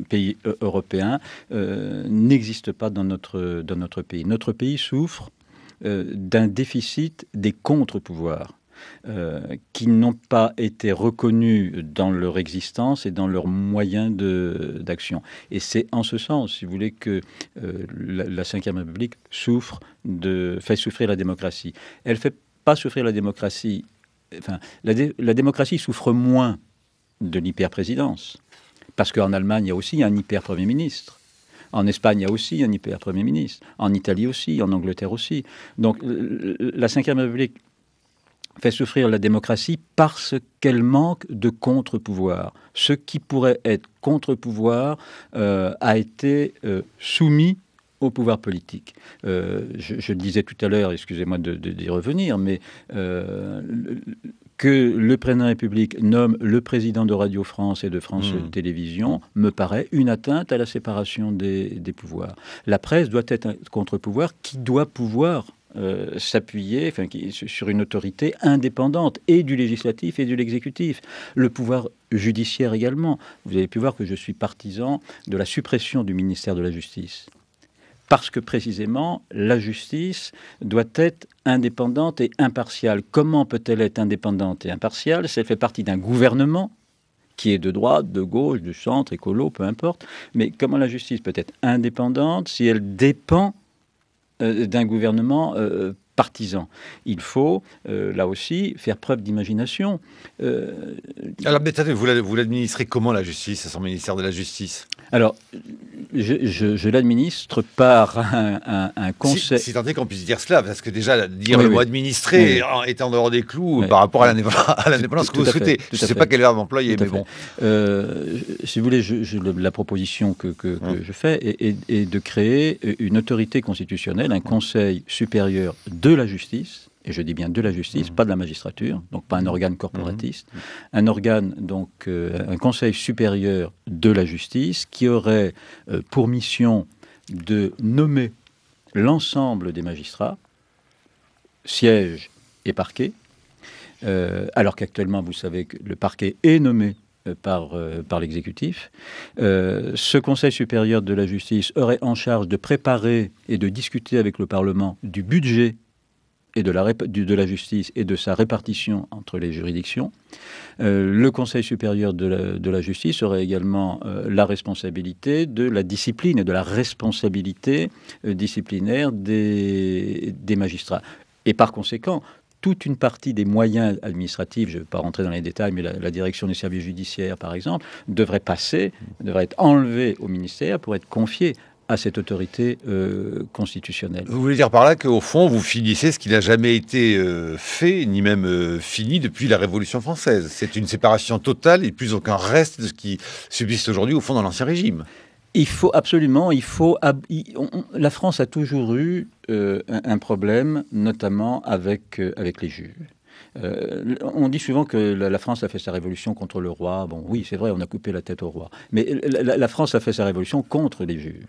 pays européens n'existent pas dans notre pays. Notre pays souffre d'un déficit des contre-pouvoirs qui n'ont pas été reconnus dans leur existence et dans leurs moyens d'action. Et c'est en ce sens, si vous voulez, que la Ve République fait souffrir la démocratie. Elle ne fait pas souffrir la démocratie. Enfin, la démocratie souffre moins de l'hyper-présidence, parce qu'en Allemagne, il y a aussi un hyper-premier ministre. En Espagne, il y a aussi un hyper-premier ministre. En Italie aussi, en Angleterre aussi. Donc, la Ve République fait souffrir la démocratie parce qu'elle manque de contre-pouvoir. Ce qui pourrait être contre-pouvoir a été soumis au pouvoir politique. Je le disais tout à l'heure, excusez-moi d'y revenir, mais que le président de la République nomme le président de Radio France et de France Télévisions me paraît une atteinte à la séparation des pouvoirs. La presse doit être un contre-pouvoir qui doit pouvoir s'appuyer sur une autorité indépendante et du législatif et de l'exécutif. Le pouvoir judiciaire également. Vous avez pu voir que je suis partisan de la suppression du ministère de la Justice. Parce que précisément, la justice doit être indépendante et impartiale. Comment peut-elle être indépendante et impartiale si elle fait partie d'un gouvernement qui est de droite, de gauche, du centre, écolo, peu importe. Mais comment la justice peut être indépendante si elle dépend d'un gouvernement partisan? Il faut, là aussi, faire preuve d'imagination. Alors, vous l'administrez comment, la justice, à son ministère de la Justice? Alors, je l'administre par un conseil... Si tant est qu'on puisse dire cela, parce que déjà, dire le mot administrer est en dehors des clous par rapport à l'indépendance que vous souhaitez. Je ne sais pas quel verbe employer, mais bon. Si vous voulez, la proposition que je fais est de créer une autorité constitutionnelle, un conseil supérieur de la justice, et je dis bien de la justice, pas de la magistrature, donc pas un organe corporatiste, un organe, donc un conseil supérieur de la justice qui aurait pour mission de nommer l'ensemble des magistrats, siège et parquet, alors qu'actuellement, vous savez que le parquet est nommé par l'exécutif. Ce Conseil supérieur de la justice aurait en charge de préparer et de discuter avec le Parlement du budget et de la justice et de sa répartition entre les juridictions. Le Conseil supérieur de la justice aurait également la responsabilité de la discipline et de la responsabilité disciplinaire des magistrats. Et par conséquent, toute une partie des moyens administratifs, je ne vais pas rentrer dans les détails, mais la direction des services judiciaires, par exemple, devrait être enlevée au ministère pour être confiée à cette autorité constitutionnelle. Vous voulez dire par là qu'au fond, vous finissez ce qui n'a jamais été fait, ni même fini depuis la Révolution française. C'est une séparation totale et plus aucun reste de ce qui subsiste aujourd'hui, au fond, dans l'Ancien Régime. Il faut absolument, la France a toujours eu un problème, notamment avec les juges. On dit souvent que la France a fait sa révolution contre le roi. Bon, oui, c'est vrai, on a coupé la tête au roi. Mais la France a fait sa révolution contre les juges,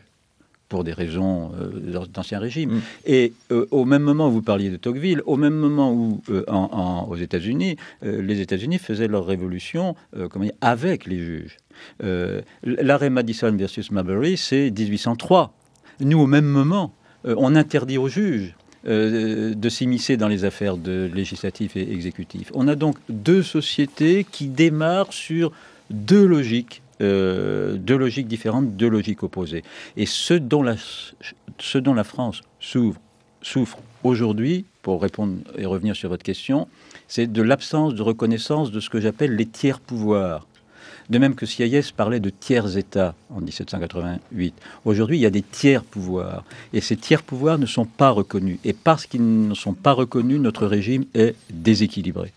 pour des raisons d'Ancien Régime. Et au même moment où vous parliez de Tocqueville, au même moment où aux États-Unis, les États-Unis faisaient leur révolution avec les juges. L'arrêt Madison versus Marbury, c'est 1803. Nous, au même moment, on interdit aux juges de s'immiscer dans les affaires législatives et exécutives. On a donc deux sociétés qui démarrent sur deux logiques différentes, deux logiques opposées. Et ce dont la France souffre aujourd'hui, pour répondre et revenir sur votre question, c'est de l'absence de reconnaissance de ce que j'appelle les tiers pouvoirs. De même que Sieyès parlait de tiers-États en 1788. Aujourd'hui, il y a des tiers-pouvoirs. Et ces tiers-pouvoirs ne sont pas reconnus. Et parce qu'ils ne sont pas reconnus, notre régime est déséquilibré.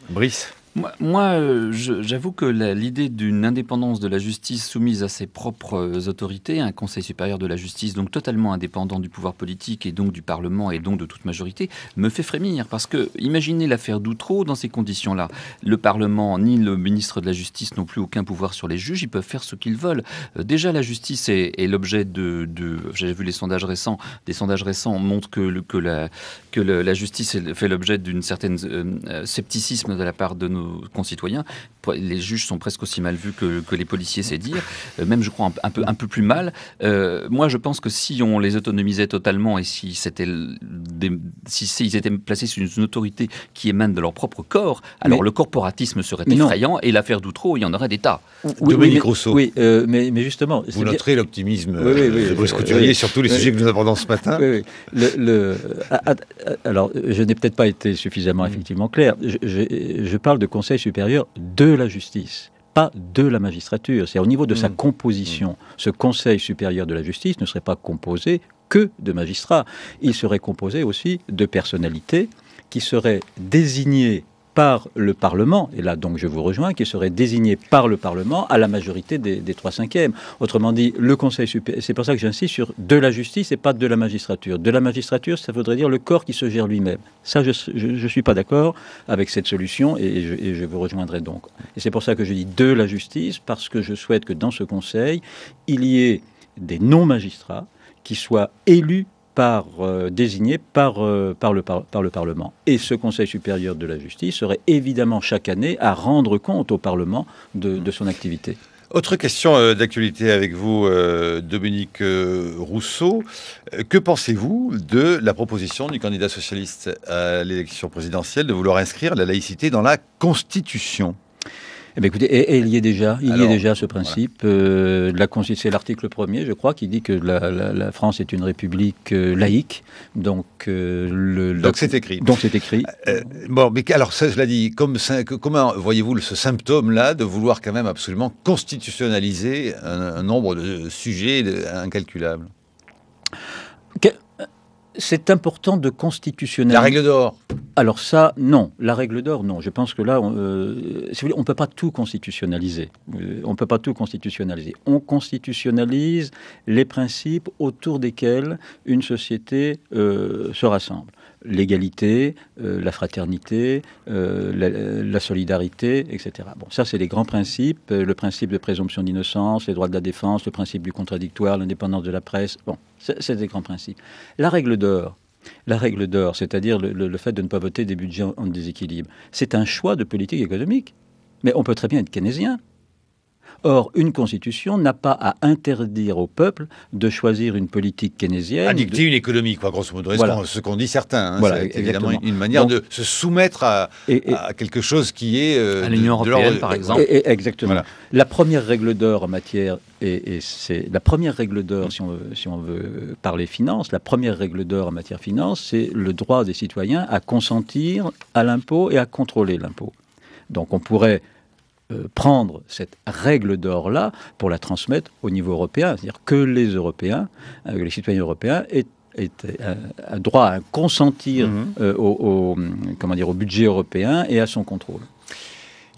Brice ? Moi, j'avoue que l'idée d'une indépendance de la justice soumise à ses propres autorités, un Conseil supérieur de la justice donc totalement indépendant du pouvoir politique et donc du Parlement et donc de toute majorité, me fait frémir. Parce que imaginez l'affaire Doutreau dans ces conditions-là. Le Parlement ni le ministre de la Justice n'ont plus aucun pouvoir sur les juges, ils peuvent faire ce qu'ils veulent. Déjà, la justice est l'objet j'ai vu les sondages récents. Des sondages récents montrent que la justice fait l'objet d'une certaine scepticisme de la part de nos concitoyens. Les juges sont presque aussi mal vus que les policiers, c'est dire. Même, je crois, un peu plus mal. Moi, je pense que si on les autonomisait totalement et si ils étaient placés sous une autorité qui émane de leur propre corps, alors le corporatisme serait effrayant et l'affaire Doutreau, il y en aurait des tas. Dominique Rousseau. Oui, mais justement... Vous noterez l'optimisme de Brice Couturier sur tous les sujets que nous abordons ce matin. Oui. Alors, je n'ai peut-être pas été suffisamment effectivement clair. Je parle de Conseil supérieur de la justice, pas de la magistrature. C'est au niveau de sa composition. Ce Conseil supérieur de la justice ne serait pas composé que de magistrats. Il serait composé aussi de personnalités qui seraient désignées par le Parlement, et là donc je vous rejoins, qui serait désigné par le Parlement à la majorité des 3/5. Autrement dit, le Conseil supérieur, c'est pour ça que j'insiste sur de la justice et pas de la magistrature. De la magistrature, ça voudrait dire le corps qui se gère lui-même. Ça, je suis pas d'accord avec cette solution et je vous rejoindrai donc. Et c'est pour ça que je dis de la justice, parce que je souhaite que dans ce Conseil, il y ait des non-magistrats qui soient élus désigné par le Parlement. Et ce Conseil supérieur de la justice serait évidemment chaque année à rendre compte au Parlement de son activité. Autre question d'actualité avec vous, Dominique Rousseau. Que pensez-vous de la proposition du candidat socialiste à l'élection présidentielle de vouloir inscrire la laïcité dans la Constitution ? Eh bien, écoutez, il y est déjà ce principe. Voilà. C'est l'article 1er, je crois, qui dit que la France est une république laïque. Donc c'est écrit. Donc c'est écrit. Bon, mais alors, cela dit, comment voyez-vous ce symptôme-là de vouloir quand même absolument constitutionnaliser un nombre de sujets incalculables ? C'est important de constitutionnaliser. La règle d'or. Alors ça, non. La règle d'or, non. Je pense que là, on ne peut pas tout constitutionnaliser. On constitutionnalise les principes autour desquels une société se rassemble. L'égalité, la fraternité, la solidarité, etc. Bon, ça, c'est les grands principes. Le principe de présomption d'innocence, les droits de la défense, le principe du contradictoire, l'indépendance de la presse. Bon, c'est des grands principes. La règle d'or, c'est-à-dire le fait de ne pas voter des budgets en déséquilibre, c'est un choix de politique économique. Mais on peut très bien être keynésien. Or, une constitution n'a pas à interdire au peuple de choisir une politique keynésienne. À dicter une économie, quoi, grosso modo. Voilà. Ce qu'on dit certains. Hein, Voilà, c'est évidemment exactement. une manière Donc, de se soumettre à quelque chose qui est... à l'Union européenne, par exemple. Exactement. Voilà. La première règle d'or en matière, et c'est la première règle d'or, si on veut parler finance, la première règle d'or en matière finance, c'est le droit des citoyens à consentir à l'impôt et à contrôler l'impôt. Donc on pourrait prendre cette règle d'or-là pour la transmettre au niveau européen, c'est-à-dire que les Européens, les citoyens européens aient droit à consentir au budget européen et à son contrôle.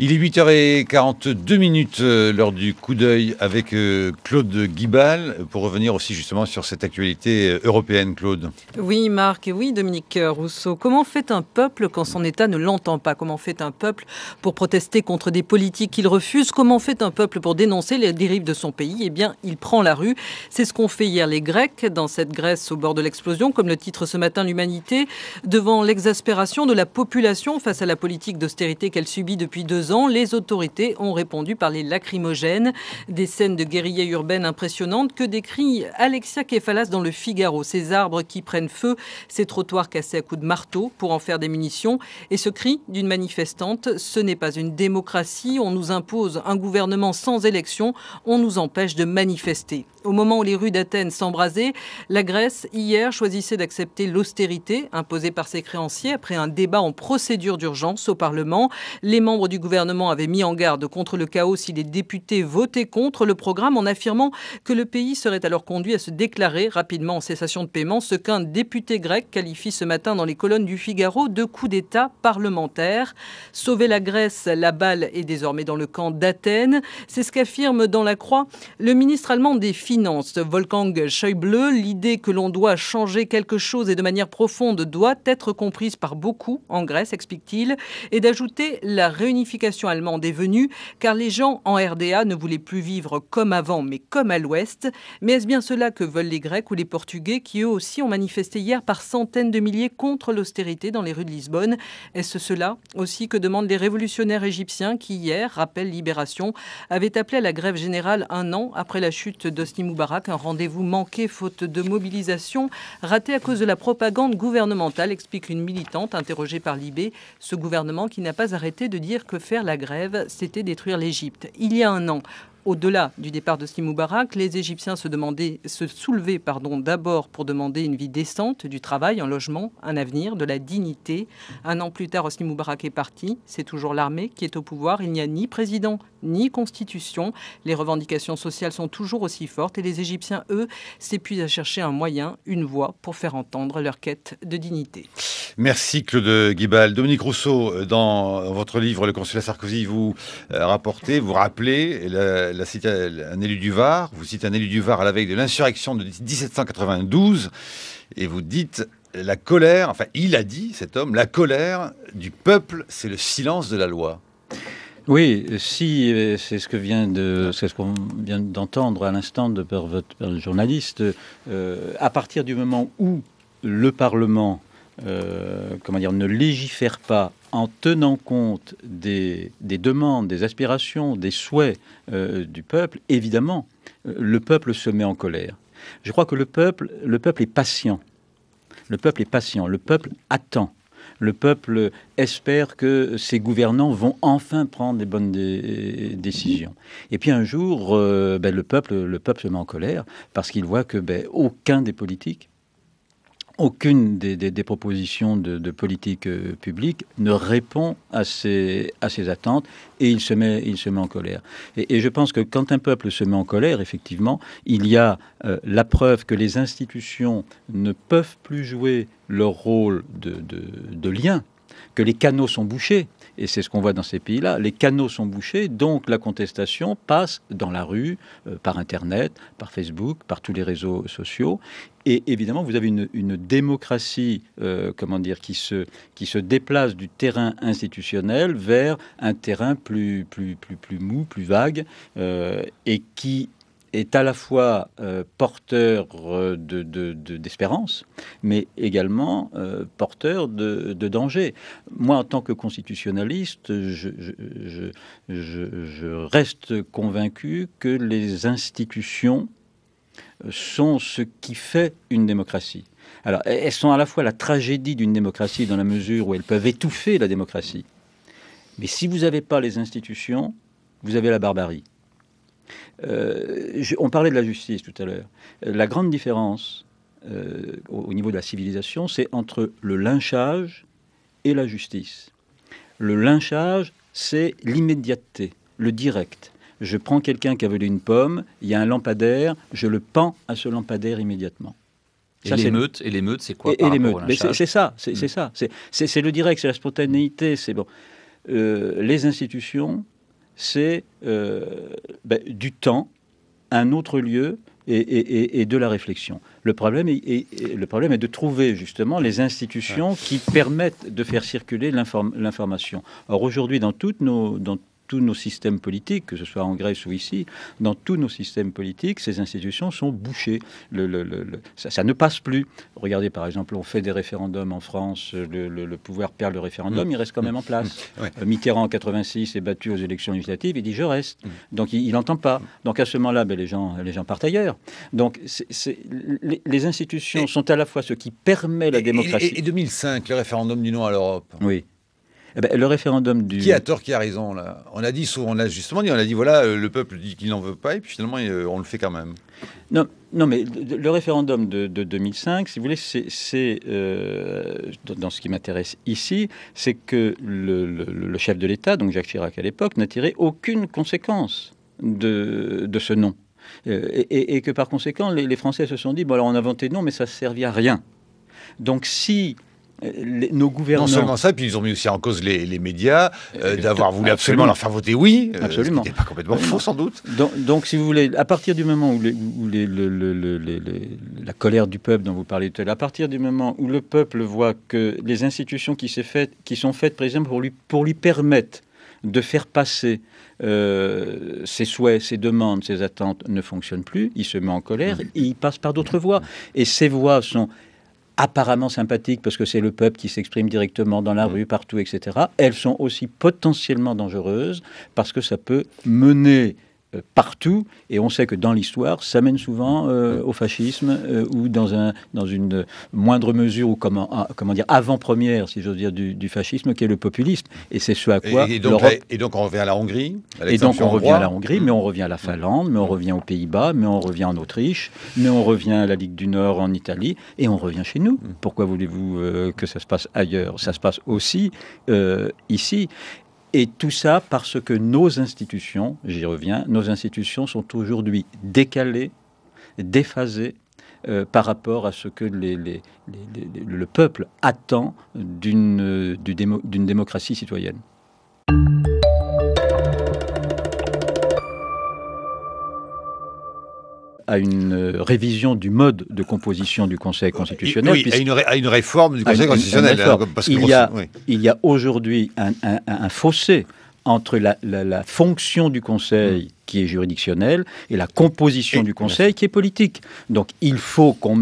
Il est 8h42 l'heure du coup d'œil avec Claude Guibal, pour revenir aussi justement sur cette actualité européenne, Claude. Oui, Marc, et oui, Dominique Rousseau. Comment fait un peuple quand son État ne l'entend pas? Comment fait un peuple pour protester contre des politiques qu'il refuse? Comment fait un peuple pour dénoncer les dérives de son pays? Eh bien, il prend la rue. C'est ce qu'ont fait hier les Grecs dans cette Grèce au bord de l'explosion, comme le titre ce matin l'Humanité, devant l'exaspération de la population face à la politique d'austérité qu'elle subit depuis 2 ans. Les autorités ont répondu par les lacrymogènes. Des scènes de guérilla urbaine impressionnantes que décrit Alexia Kefalas dans le Figaro. Ces arbres qui prennent feu, ces trottoirs cassés à coups de marteau pour en faire des munitions. Et ce cri d'une manifestante, ce n'est pas une démocratie. On nous impose un gouvernement sans élection. On nous empêche de manifester. Au moment où les rues d'Athènes s'embrasaient, la Grèce, hier, choisissait d'accepter l'austérité imposée par ses créanciers après un débat en procédure d'urgence au Parlement. Les membres du gouvernement avaient mis en garde contre le chaos si les députés votaient contre le programme en affirmant que le pays serait alors conduit à se déclarer rapidement en cessation de paiement, ce qu'un député grec qualifie ce matin dans les colonnes du Figaro de coup d'État parlementaire. Sauver la Grèce, la balle est désormais dans le camp d'Athènes. C'est ce qu'affirme dans La Croix le ministre allemand des Finances, Wolfgang Schäuble. L'idée que l'on doit changer quelque chose et de manière profonde doit être comprise par beaucoup en Grèce, explique-t-il, et d'ajouter la réunification allemande est venue car les gens en RDA ne voulaient plus vivre comme avant mais comme à l'ouest. Mais est-ce bien cela que veulent les Grecs ou les Portugais qui eux aussi ont manifesté hier par centaines de milliers contre l'austérité dans les rues de Lisbonne? Est-ce cela aussi que demandent les révolutionnaires égyptiens qui hier, rappelle Libération, avaient appelé à la grève générale 1 an après la chute d'Hosni Moubarak, un rendez-vous manqué faute de mobilisation, raté à cause de la propagande gouvernementale, explique une militante interrogée par Libé, ce gouvernement qui n'a pas arrêté de dire que faire la grève, c'était détruire l'Égypte. Il y a 1 an, au-delà du départ de Hosni Moubarak, les Égyptiens se soulevaient d'abord pour demander une vie décente, du travail, un logement, un avenir, de la dignité. 1 an plus tard, Hosni Moubarak est parti. C'est toujours l'armée qui est au pouvoir. Il n'y a ni président, ni constitution. Les revendications sociales sont toujours aussi fortes et les Égyptiens, eux, s'épuisent à chercher un moyen, une voie pour faire entendre leur quête de dignité. Merci Claude Guibal. Dominique Rousseau, dans votre livre Le consulat Sarkozy, vous rappelez un élu du Var, vous citez un élu du Var à la veille de l'insurrection de 1792 et vous dites la colère, enfin il a dit cet homme, la colère du peuple, c'est le silence de la loi. Oui, si c'est ce qu'on vient d'entendre à l'instant par le journaliste, à partir du moment où le Parlement ne légifère pas en tenant compte des demandes, des aspirations, des souhaits du peuple, évidemment, le peuple se met en colère. Je crois que le peuple est patient. Le peuple est patient. Le peuple attend. Le peuple espère que ses gouvernants vont enfin prendre les bonnes décisions. Et puis un jour, le peuple se met en colère parce qu'il voit que aucun des politiques, aucune des propositions de politique publique ne répond à ces attentes et il se met en colère. Et je pense que quand un peuple se met en colère, effectivement, il y a la preuve que les institutions ne peuvent plus jouer leur rôle de lien, que les canaux sont bouchés. Et c'est ce qu'on voit dans ces pays-là. Les canaux sont bouchés, donc la contestation passe dans la rue, par Internet, par Facebook, par tous les réseaux sociaux. Et évidemment, vous avez une démocratie, qui se déplace du terrain institutionnel vers un terrain plus mou, plus vague, et qui est à la fois porteur d'espérance, mais également porteur de danger. Moi, en tant que constitutionnaliste, je reste convaincu que les institutions sont ce qui fait une démocratie. Alors, elles sont à la fois la tragédie d'une démocratie dans la mesure où elles peuvent étouffer la démocratie. Mais si vous n'avez pas les institutions, vous avez la barbarie. On parlait de la justice tout à l'heure. La grande différence au niveau de la civilisation, c'est entre le lynchage et la justice. Le lynchage, c'est l'immédiateté, le direct. Je prends quelqu'un qui a volé une pomme, il y a un lampadaire, je le pends à ce lampadaire immédiatement. Et l'émeute, c'est quoi et l'émeute, c'est ça. C'est le direct, c'est la spontanéité, c'est bon. Les institutions, c'est du temps, un autre lieu et de la réflexion. Le problème est de trouver justement les institutions qui permettent de faire circuler l'information. Or aujourd'hui, dans tous nos systèmes politiques, que ce soit en Grèce ou ici, dans tous nos systèmes politiques, ces institutions sont bouchées. Ça ne passe plus. Regardez, par exemple, on fait des référendums en France, le pouvoir perd le référendum, il reste quand même en place. Mitterrand, en 86, est battu aux élections législatives, il dit « je reste ». Donc, il n'entend pas. Donc, à ce moment-là, les gens partent ailleurs. Donc, les institutions sont à la fois ce qui permet la démocratie. Et 2005, le référendum du non à l'Europe. Oui. Le référendum du... Qui a tort, qui a raison, là? On a dit, on a dit, voilà, le peuple dit qu'il n'en veut pas, et puis finalement, on le fait quand même. Non, mais le référendum de 2005, si vous voulez, c'est dans ce qui m'intéresse ici, c'est que le chef de l'État, donc Jacques Chirac à l'époque, n'a tiré aucune conséquence de ce non. Et que par conséquent, les Français se sont dit, bon alors on a voté non, mais ça ne servit à rien. Donc si... nos gouvernants... Non seulement ça, puis ils ont mis aussi en cause les médias, d'avoir voulu absolument leur faire voter oui. Absolument. Ce qui n'était pas complètement faux, sans doute. Donc, si vous voulez, à partir du moment où la colère du peuple dont vous parlez tout à l'heure, à partir du moment où le peuple voit que les institutions qui sont faites, par exemple, pour lui permettre de faire passer ses souhaits, ses demandes, ses attentes ne fonctionnent plus, il se met en colère et il passe par d'autres voies. Et ces voies sont... apparemment sympathiques parce que c'est le peuple qui s'exprime directement dans la rue, partout, etc. Elles sont aussi potentiellement dangereuses parce que ça peut mener partout, et on sait que dans l'histoire, ça mène souvent au fascisme ou dans une moindre mesure, ou comment dire, avant-première, si j'ose dire, du fascisme, qui est le populisme. Et c'est ce à quoi et donc on revient à la Hongrie. Et donc on revient à la Hongrie, mais on revient à la Finlande, mais on revient aux Pays-Bas, mais on revient en Autriche, mais on revient à la Ligue du Nord en Italie, et on revient chez nous. Pourquoi voulez-vous que ça se passe ailleurs? Ça se passe aussi ici. Et tout ça parce que nos institutions, j'y reviens, nos institutions sont aujourd'hui décalées, déphasées par rapport à ce que le peuple attend d'une démocratie citoyenne. À une révision du mode de composition du Conseil constitutionnel. Oui, à une réforme du Conseil constitutionnel. Il y a aujourd'hui un fossé entre la fonction du Conseil qui est juridictionnelle et la composition du Conseil qui est politique. Donc il faut qu'on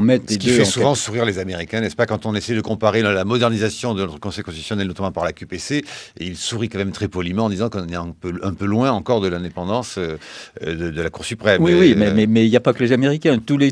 mette les deux... Ce qui fait souvent sourire les Américains, n'est-ce pas, quand on essaie de comparer la modernisation de notre Conseil constitutionnel, notamment par la QPC, et il sourit quand même très poliment en disant qu'on est un peu loin encore de l'indépendance de la Cour suprême. Oui, mais il n'y a pas que les Américains. Tous les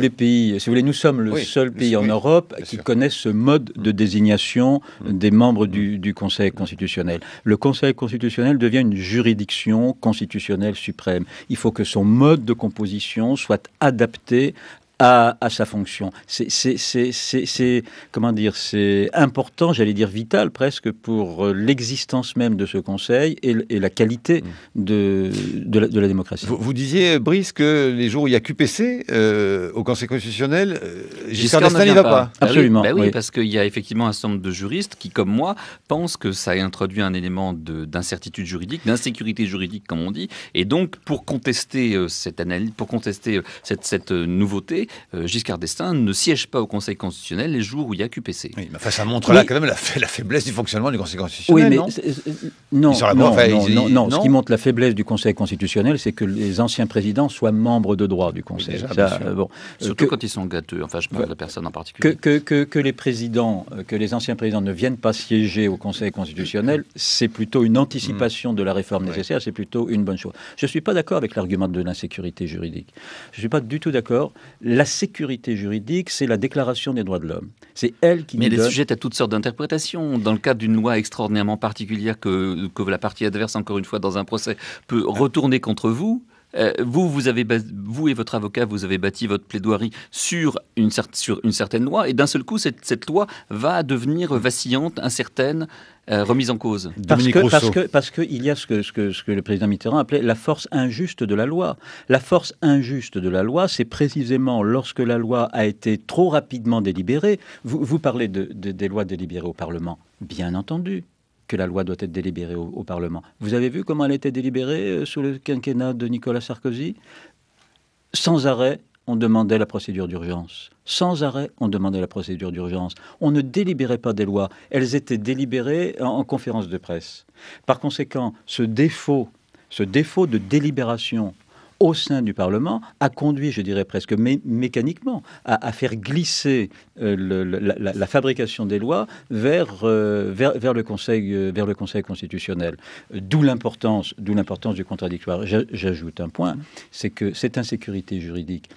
pays, si vous voulez, nous sommes le seul pays en Europe qui connaisse ce mode de désignation des membres du Conseil constitutionnel. Le Conseil constitutionnel devient une juridiction constitutionnelle suprême. Il faut que son mode de composition soit adapté à sa fonction. C'est comment dire, c'est important, j'allais dire vital presque, pour l'existence même de ce Conseil et la qualité de la démocratie. Vous disiez, Brice, que les jours où il y a QPC au Conseil constitutionnel, Giscard d'Estaing n'y va pas. Absolument. Oui, parce qu'il y a effectivement un certain nombre de juristes qui, comme moi, pensent que ça a introduit un élément d'incertitude juridique, d'insécurité juridique, comme on dit, et donc pour contester cette analyse, pour contester cette nouveauté, Giscard d'Estaing ne siège pas au Conseil constitutionnel les jours où il y a QPC. Oui, mais enfin, ça montre là quand même la faiblesse du fonctionnement du Conseil constitutionnel, non ? Non, non. Ce qui montre la faiblesse du Conseil constitutionnel, c'est que les anciens présidents soient membres de droit du Conseil. Oui, déjà, surtout quand ils sont gâteux. Enfin, je parle de personne en particulier. Que les anciens présidents ne viennent pas siéger au Conseil constitutionnel, c'est plutôt une anticipation de la réforme nécessaire, c'est plutôt une bonne chose. Je ne suis pas d'accord avec l'argument de l'insécurité juridique. Je ne suis pas du tout d'accord. La sécurité juridique, c'est la Déclaration des droits de l'homme. C'est elle qui nous donne... Mais elle est sujette à toutes sortes d'interprétations. Dans le cadre d'une loi extraordinairement particulière que la partie adverse, encore une fois, dans un procès, peut retourner contre vous, vous et votre avocat, vous avez bâti votre plaidoirie sur une certaine loi, et d'un seul coup, cette loi va devenir vacillante, incertaine, remise en cause. Parce qu'il y a ce que le président Mitterrand appelait la force injuste de la loi. La force injuste de la loi, c'est précisément lorsque la loi a été trop rapidement délibérée. Vous parlez des lois délibérées au Parlement, bien entendu que la loi doit être délibérée au Parlement. Vous avez vu comment elle a été délibérée sous le quinquennat de Nicolas Sarkozy ? Sans arrêt, on demandait la procédure d'urgence. Sans arrêt, on demandait la procédure d'urgence. On ne délibérait pas des lois. Elles étaient délibérées en conférence de presse. Par conséquent, ce défaut de délibération au sein du Parlement a conduit, je dirais presque mécaniquement, à faire glisser la fabrication des lois vers le Conseil constitutionnel. D'où l'importance du contradictoire. J'ajoute un point, c'est que cette insécurité juridique,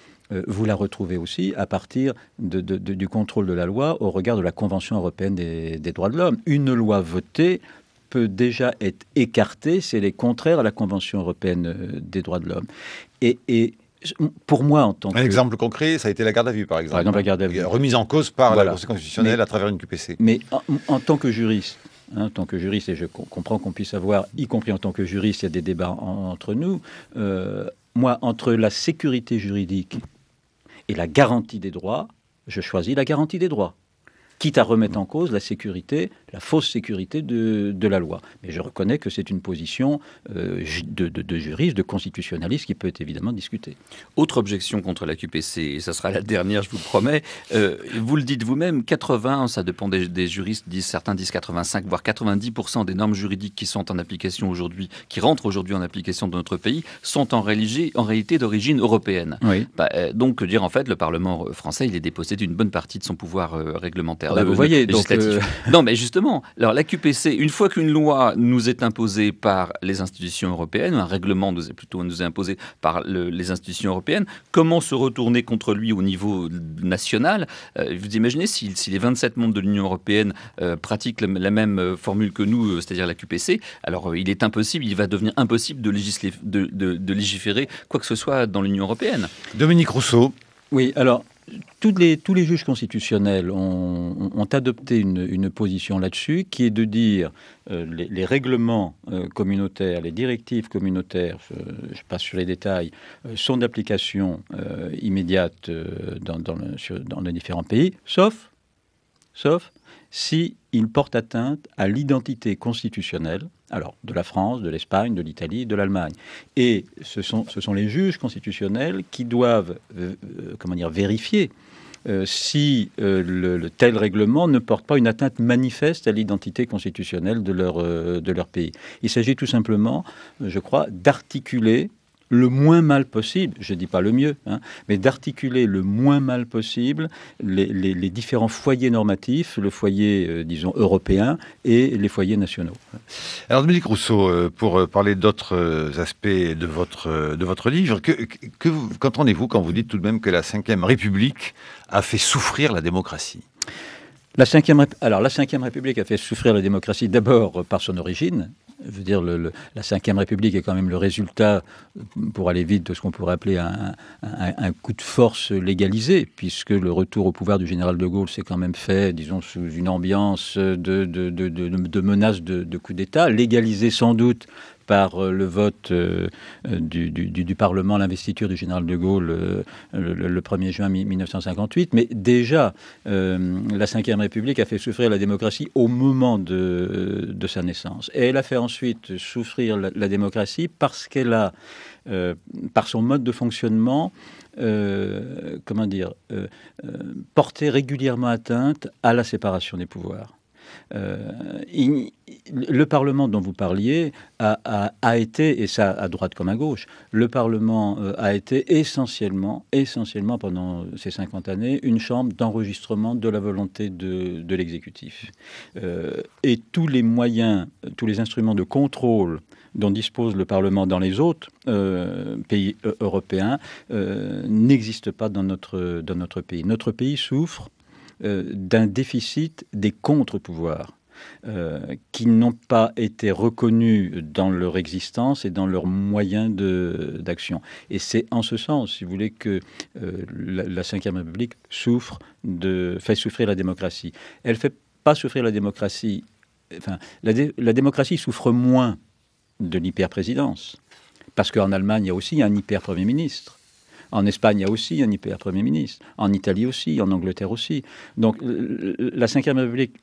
vous la retrouvez aussi à partir du contrôle de la loi au regard de la Convention européenne des droits de l'homme. Une loi votée peut déjà être écarté si elle est contraire à la Convention européenne des droits de l'homme. Et pour moi, en tant que... Un exemple concret, ça a été la garde à vue, par exemple. Par exemple, la garde à vue. Remise en cause par la Conseil constitutionnel à travers une QPC. Mais en tant que juriste, et je comprends qu'on puisse avoir, y compris en tant que juriste, il y a des débats entre nous, moi, entre la sécurité juridique et la garantie des droits, je choisis la garantie des droits, quitte à remettre en cause la sécurité, la fausse sécurité de la loi. Mais je reconnais que c'est une position de juriste, de constitutionnaliste qui peut être évidemment discutée. Autre objection contre la QPC, et ça sera la dernière, je vous le promets, vous le dites vous-même, 80, ça dépend des juristes, certains disent 85, voire 90% des normes juridiques qui sont en application aujourd'hui, qui rentrent aujourd'hui en application dans notre pays, sont en réalité d'origine européenne. Oui. Donc, dire en fait, le Parlement français, il est dépossédé d'une bonne partie de son pouvoir réglementaire. Vous voyez, donc... Non, mais justement, alors la QPC, une fois qu'une loi nous est imposée par les institutions européennes, un règlement nous est imposé par les institutions européennes, comment se retourner contre lui au niveau national ? Vous imaginez si les 27 membres de l'Union européenne pratiquent la même formule que nous, c'est-à-dire la QPC, alors il va devenir impossible de légiférer quoi que ce soit dans l'Union européenne. Dominique Rousseau. Oui, alors... Tous les juges constitutionnels ont adopté une position là-dessus, qui est de dire les règlements communautaires, les directives communautaires, je passe sur les détails, sont d'application immédiate dans les différents pays, sauf s'ils portent atteinte à l'identité constitutionnelle, alors de la France, de l'Espagne, de l'Italie, de l'Allemagne. Et ce sont les juges constitutionnels qui doivent vérifier si le tel règlement ne porte pas une atteinte manifeste à l'identité constitutionnelle de leur pays. Il s'agit tout simplement, je crois, d'articuler le moins mal possible, je ne dis pas le mieux, mais d'articuler le moins mal possible les différents foyers normatifs, le foyer, disons, européen et les foyers nationaux. Alors, Dominique Rousseau, pour parler d'autres aspects de votre livre, qu'entendez-vous quand vous dites tout de même que la Ve République a fait souffrir la démocratie ? La Ve République a fait souffrir la démocratie d'abord par son origine. Je veux dire, la Ve République est quand même le résultat, pour aller vite, de ce qu'on pourrait appeler un coup de force légalisé, puisque le retour au pouvoir du général de Gaulle s'est quand même fait, disons, sous une ambiance de menace de coup d'État, légalisé sans doute par le vote du Parlement, l'investiture du général de Gaulle le 1er juin 1958, mais déjà la Ve République a fait souffrir la démocratie au moment de sa naissance. Et elle a fait ensuite souffrir la démocratie parce qu'elle a, par son mode de fonctionnement, porté régulièrement atteinte à la séparation des pouvoirs. Le Parlement dont vous parliez a été, et ça à droite comme à gauche, le Parlement a été essentiellement pendant ces 50 années une chambre d'enregistrement de la volonté de l'exécutif. Et tous les moyens, tous les instruments de contrôle dont dispose le Parlement dans les autres pays européens n'existent pas dans notre pays. Notre pays souffre d'un déficit des contre-pouvoirs qui n'ont pas été reconnus dans leur existence et dans leurs moyens d'action. Et c'est en ce sens, si vous voulez, que la Ve République fait souffrir la démocratie. Elle ne fait pas souffrir la démocratie. Enfin, la démocratie souffre moins de l'hyper-présidence. Parce qu'en Allemagne, il y a aussi un hyper-premier ministre. En Espagne, il y a aussi un hyper-premier ministre. En Italie aussi, en Angleterre aussi. Donc, la Ve République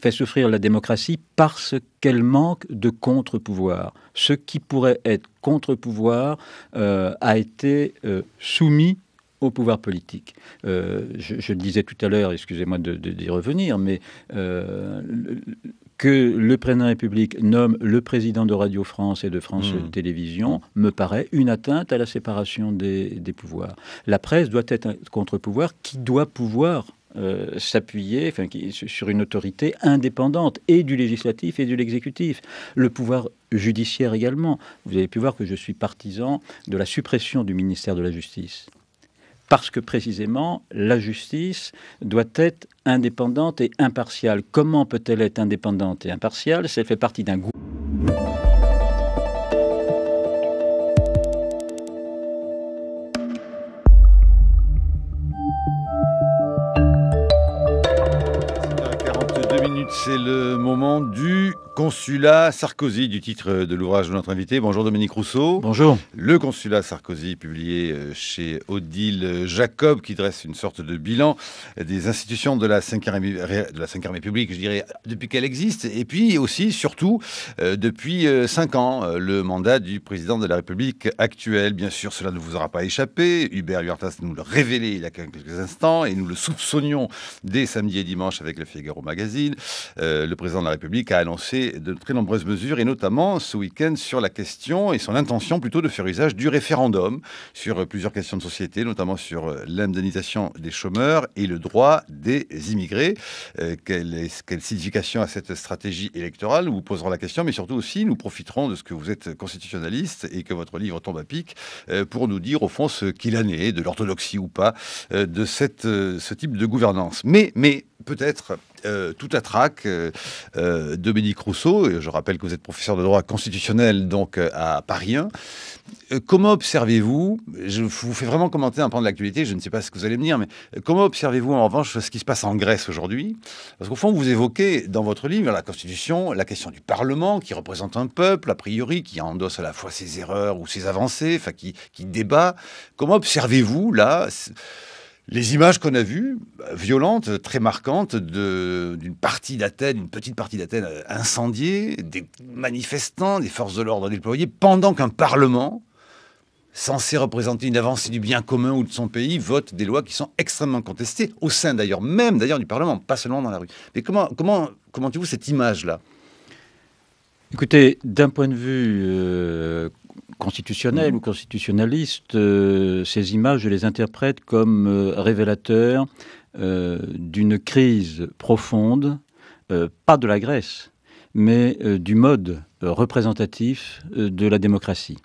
fait souffrir la démocratie parce qu'elle manque de contre-pouvoir. Ce qui pourrait être contre-pouvoir a été soumis au pouvoir politique. Je le disais tout à l'heure, excusez-moi d'y revenir, mais que le président de la République nomme le président de Radio France et de France Télévisions me paraît une atteinte à la séparation des pouvoirs. La presse doit être un contre-pouvoir qui doit pouvoir s'appuyer sur une autorité indépendante et du législatif et de l'exécutif. Le pouvoir judiciaire également. Vous avez pu voir que je suis partisan de la suppression du ministère de la Justice. Parce que précisément, la justice doit être indépendante et impartiale. Comment peut-elle être indépendante et impartiale si elle fait partie d'un groupe ? C'est le moment du consulat Sarkozy, du titre de l'ouvrage de notre invité. Bonjour Dominique Rousseau. Bonjour. Le consulat Sarkozy, publié chez Odile Jacob, qui dresse une sorte de bilan des institutions de la Ve République, je dirais, depuis qu'elle existe, et puis aussi, surtout, depuis 5 ans, le mandat du président de la République actuelle. Bien sûr, cela ne vous aura pas échappé. Hubert Huertas nous le révélait il y a quelques instants, et nous le soupçonnions dès samedi et dimanche avec le Figaro Magazine. Le président de la République a annoncé de très nombreuses mesures, et notamment ce week-end sur la question et son intention plutôt de faire usage du référendum sur plusieurs questions de société, notamment sur l'indemnisation des chômeurs et le droit des immigrés. Quelle signification a cette stratégie électorale? Nous vous poserons la question, mais surtout aussi nous profiterons de ce que vous êtes constitutionnaliste et que votre livre tombe à pic pour nous dire au fond ce qu'il en est, de l'orthodoxie ou pas, de ce type de gouvernance. Mais peut-être tout à trac, Dominique Rousseau, et je rappelle que vous êtes professeur de droit constitutionnel donc à Paris 1. Comment observez-vous, je vous fais vraiment commenter un pan de l'actualité, je ne sais pas ce que vous allez me dire, mais comment observez-vous en revanche ce qui se passe en Grèce aujourd'hui? Parce qu'au fond, vous évoquez dans votre livre la Constitution, la question du Parlement qui représente un peuple, a priori, qui endosse à la fois ses erreurs ou ses avancées, enfin qui débat. Comment observez-vous là les images qu'on a vues, violentes, très marquantes, d'une partie d'Athènes, une petite partie d'Athènes incendiée, des manifestants, des forces de l'ordre déployées, pendant qu'un Parlement, censé représenter une avancée du bien commun ou de son pays, vote des lois qui sont extrêmement contestées, au sein d'ailleurs, même d'ailleurs du Parlement, pas seulement dans la rue. Mais comment commentez-vous cette image-là? Écoutez, d'un point de vue constitutionnel ou constitutionnaliste, ces images, je les interprète comme révélateurs d'une crise profonde, pas de la Grèce, mais du mode représentatif de la démocratie.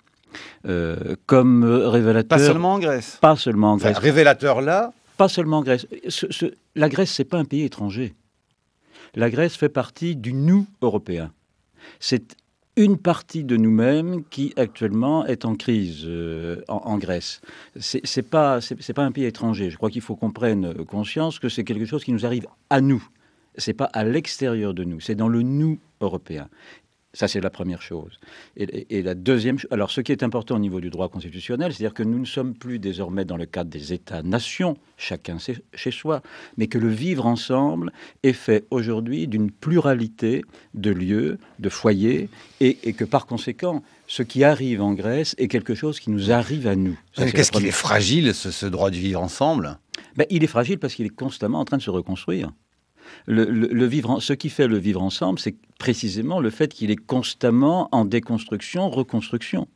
Comme révélateur... Pas seulement en Grèce. Pas seulement en Grèce. Enfin, révélateur là. Pas seulement en Grèce. La Grèce, c'est pas un pays étranger. La Grèce fait partie du nous européen. C'est une partie de nous-mêmes qui actuellement est en crise en Grèce. C'est pas un pays étranger. Je crois qu'il faut qu'on prenne conscience que c'est quelque chose qui nous arrive à nous. C'est pas à l'extérieur de nous. C'est dans le nous européen. Ça, c'est la première chose. Et la deuxième chose, alors ce qui est important au niveau du droit constitutionnel, c'est-à-dire que nous ne sommes plus désormais dans le cadre des États-nations, chacun chez soi, mais que le vivre ensemble est fait aujourd'hui d'une pluralité de lieux, de foyers, et que par conséquent, ce qui arrive en Grèce est quelque chose qui nous arrive à nous. Qu'est-ce qu'il est fragile, ce droit du vivre ensemble? Il est fragile parce qu'il est constamment en train de se reconstruire. Ce qui fait le vivre ensemble, c'est précisément le fait qu'il est constamment en déconstruction, reconstruction.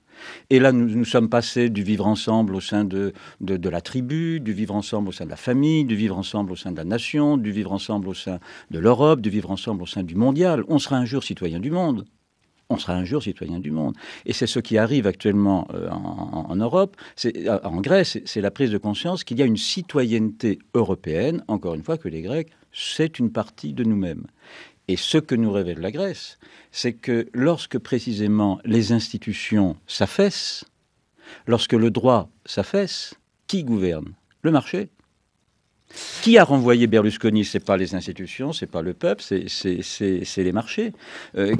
Et là, nous sommes passés du vivre ensemble au sein de la tribu, du vivre ensemble au sein de la famille, du vivre ensemble au sein de la nation, du vivre ensemble au sein de l'Europe, du vivre ensemble au sein du mondial. On sera un jour citoyen du monde. On sera un jour citoyen du monde. Et c'est ce qui arrive actuellement en Europe, en Grèce, c'est la prise de conscience qu'il y a une citoyenneté européenne, encore une fois que les Grecs, c'est une partie de nous-mêmes. Et ce que nous révèle la Grèce, c'est que lorsque précisément les institutions s'affaissent, lorsque le droit s'affaisse, qui gouverne? Le marché. Qui a renvoyé Berlusconi? C'est pas les institutions, c'est pas le peuple, c'est les marchés.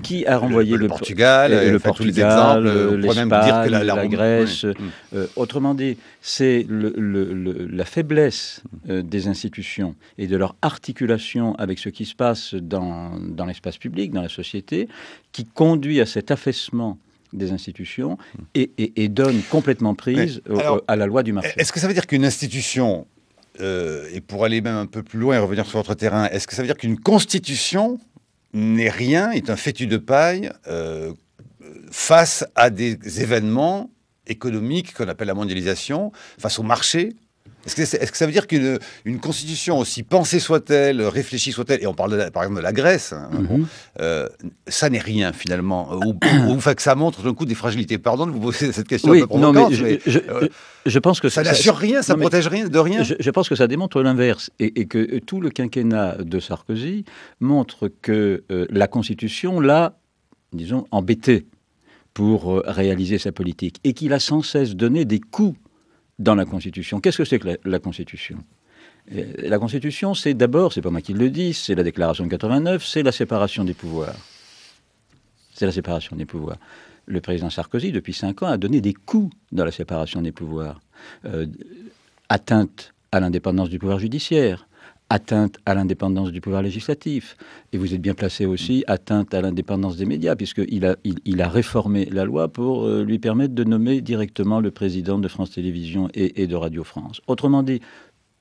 Qui a renvoyé le Portugal, le Portugal, l'Espagne, la Grèce. Oui. Autrement dit, c'est la faiblesse des institutions et de leur articulation avec ce qui se passe dans l'espace public, dans la société, qui conduit à cet affaissement des institutions et donne complètement prise à la loi du marché. Est-ce que ça veut dire qu'une institution et pour aller même un peu plus loin et revenir sur votre terrain, est-ce que ça veut dire qu'une constitution n'est rien, est un fétu de paille face à des événements économiques qu'on appelle la mondialisation, face au marché? Est-ce que ça veut dire qu'une constitution, aussi pensée soit-elle, réfléchie soit-elle, et on parle par exemple de la Grèce, ça n'est rien finalement, ou que ça montre d'un coup des fragilités? Pardon de vous poser cette question un peu provocante, mais je pense que ça n'assure rien, ça protège rien de rien. Je pense que ça démontre l'inverse, et que tout le quinquennat de Sarkozy montre que la Constitution l'a, disons, embêté pour réaliser sa politique, et qu'il a sans cesse donné des coups dans la Constitution. Qu'est-ce que c'est que la Constitution? La Constitution, c'est d'abord, c'est pas moi qui le dis, c'est la Déclaration de 89, c'est la séparation des pouvoirs. C'est la séparation des pouvoirs. Le président Sarkozy, depuis 5 ans, a donné des coups dans la séparation des pouvoirs. Atteinte à l'indépendance du pouvoir judiciaire, atteinte à l'indépendance du pouvoir législatif. Et vous êtes bien placé aussi, atteinte à l'indépendance des médias, puisqu'il a réformé la loi pour lui permettre de nommer directement le président de France Télévisions et de Radio France. Autrement dit,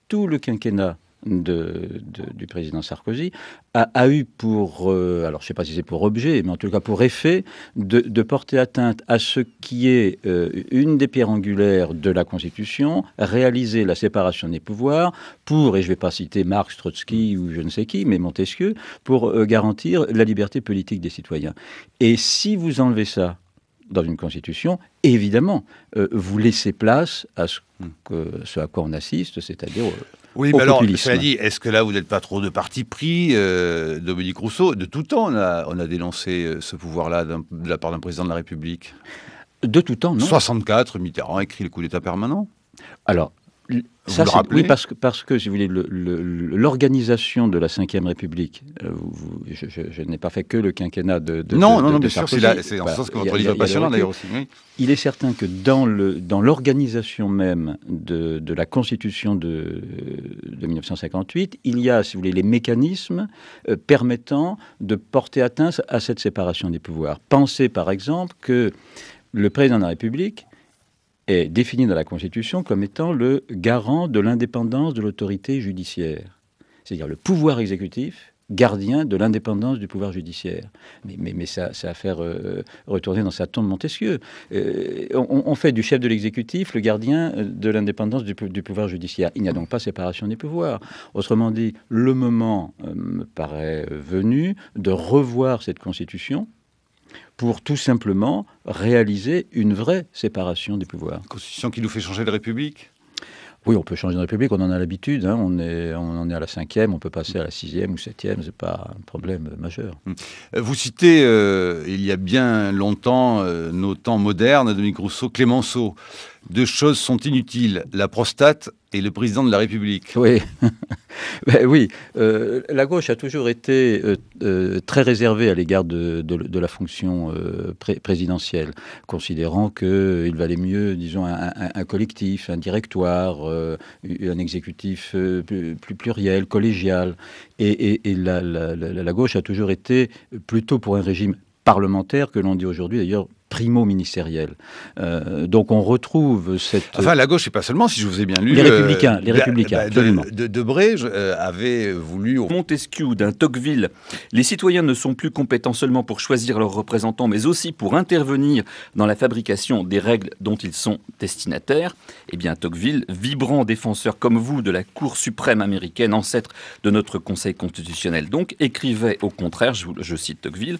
tout le quinquennat du président Sarkozy a eu pour, alors je ne sais pas si c'est pour objet, mais en tout cas pour effet, de porter atteinte à ce qui est une des pierres angulaires de la Constitution, réaliser la séparation des pouvoirs pour, et je ne vais pas citer Marx, Trotsky ou je ne sais qui, mais Montesquieu, pour garantir la liberté politique des citoyens. Et si vous enlevez ça dans une Constitution, évidemment, vous laissez place à ce à quoi on assiste, c'est-à-dire oui, mais alors, cela dit, est-ce que là, vous n'êtes pas trop de parti pris, Dominique Rousseau? De tout temps, on a dénoncé ce pouvoir-là de la part d'un président de la République. De tout temps, non. 64, Mitterrand a écrit le coup d'État permanent. Alors, ça, oui, parce que, si vous voulez, l'organisation de la Ve République, je n'ai pas fait que le quinquennat de Non, bien Sarkozy. sûr, c'est en ce sens que votre livre est passionnant, d'ailleurs, aussi. Oui. Il est certain que dans l'organisation même de la Constitution de 1958, il y a, si vous voulez, les mécanismes permettant de porter atteinte à cette séparation des pouvoirs. Pensez, par exemple, que le président de la République est défini dans la Constitution comme étant le garant de l'indépendance de l'autorité judiciaire. C'est-à-dire le pouvoir exécutif, gardien de l'indépendance du pouvoir judiciaire. Mais ça a fait retourner dans sa tombe Montesquieu. On fait du chef de l'exécutif le gardien de l'indépendance du pouvoir judiciaire. Il n'y a donc pas séparation des pouvoirs. Autrement dit, le moment me paraît venu de revoir cette Constitution pour tout simplement réaliser une vraie séparation des pouvoirs. Une Constitution qui nous fait changer de République? Oui, on peut changer de République, on en a l'habitude, hein, on en est à la 5e, on peut passer à la 6e ou 7e, c'est pas un problème majeur. Vous citez, il y a bien longtemps, nos temps modernes, Dominique Rousseau, Clémenceau. Deux choses sont inutiles, la prostate et le président de la République. Oui. Ben oui, la gauche a toujours été très réservée à l'égard de la fonction présidentielle, considérant qu'il valait mieux, disons, un collectif, un directoire, un exécutif plus pluriel, collégial. Et la gauche a toujours été plutôt pour un régime parlementaire, que l'on dit aujourd'hui d'ailleurs primo-ministériel. Donc on retrouve cette... Enfin, la gauche, et pas seulement, si je vous ai bien lu... Les Républicains, absolument. Debré avait voulu... Montesquieu d'un Tocqueville, les citoyens ne sont plus compétents seulement pour choisir leurs représentants, mais aussi pour intervenir dans la fabrication des règles dont ils sont destinataires. Eh bien, Tocqueville, vibrant défenseur comme vous de la Cour suprême américaine, ancêtre de notre Conseil constitutionnel, donc, écrivait au contraire, je cite Tocqueville,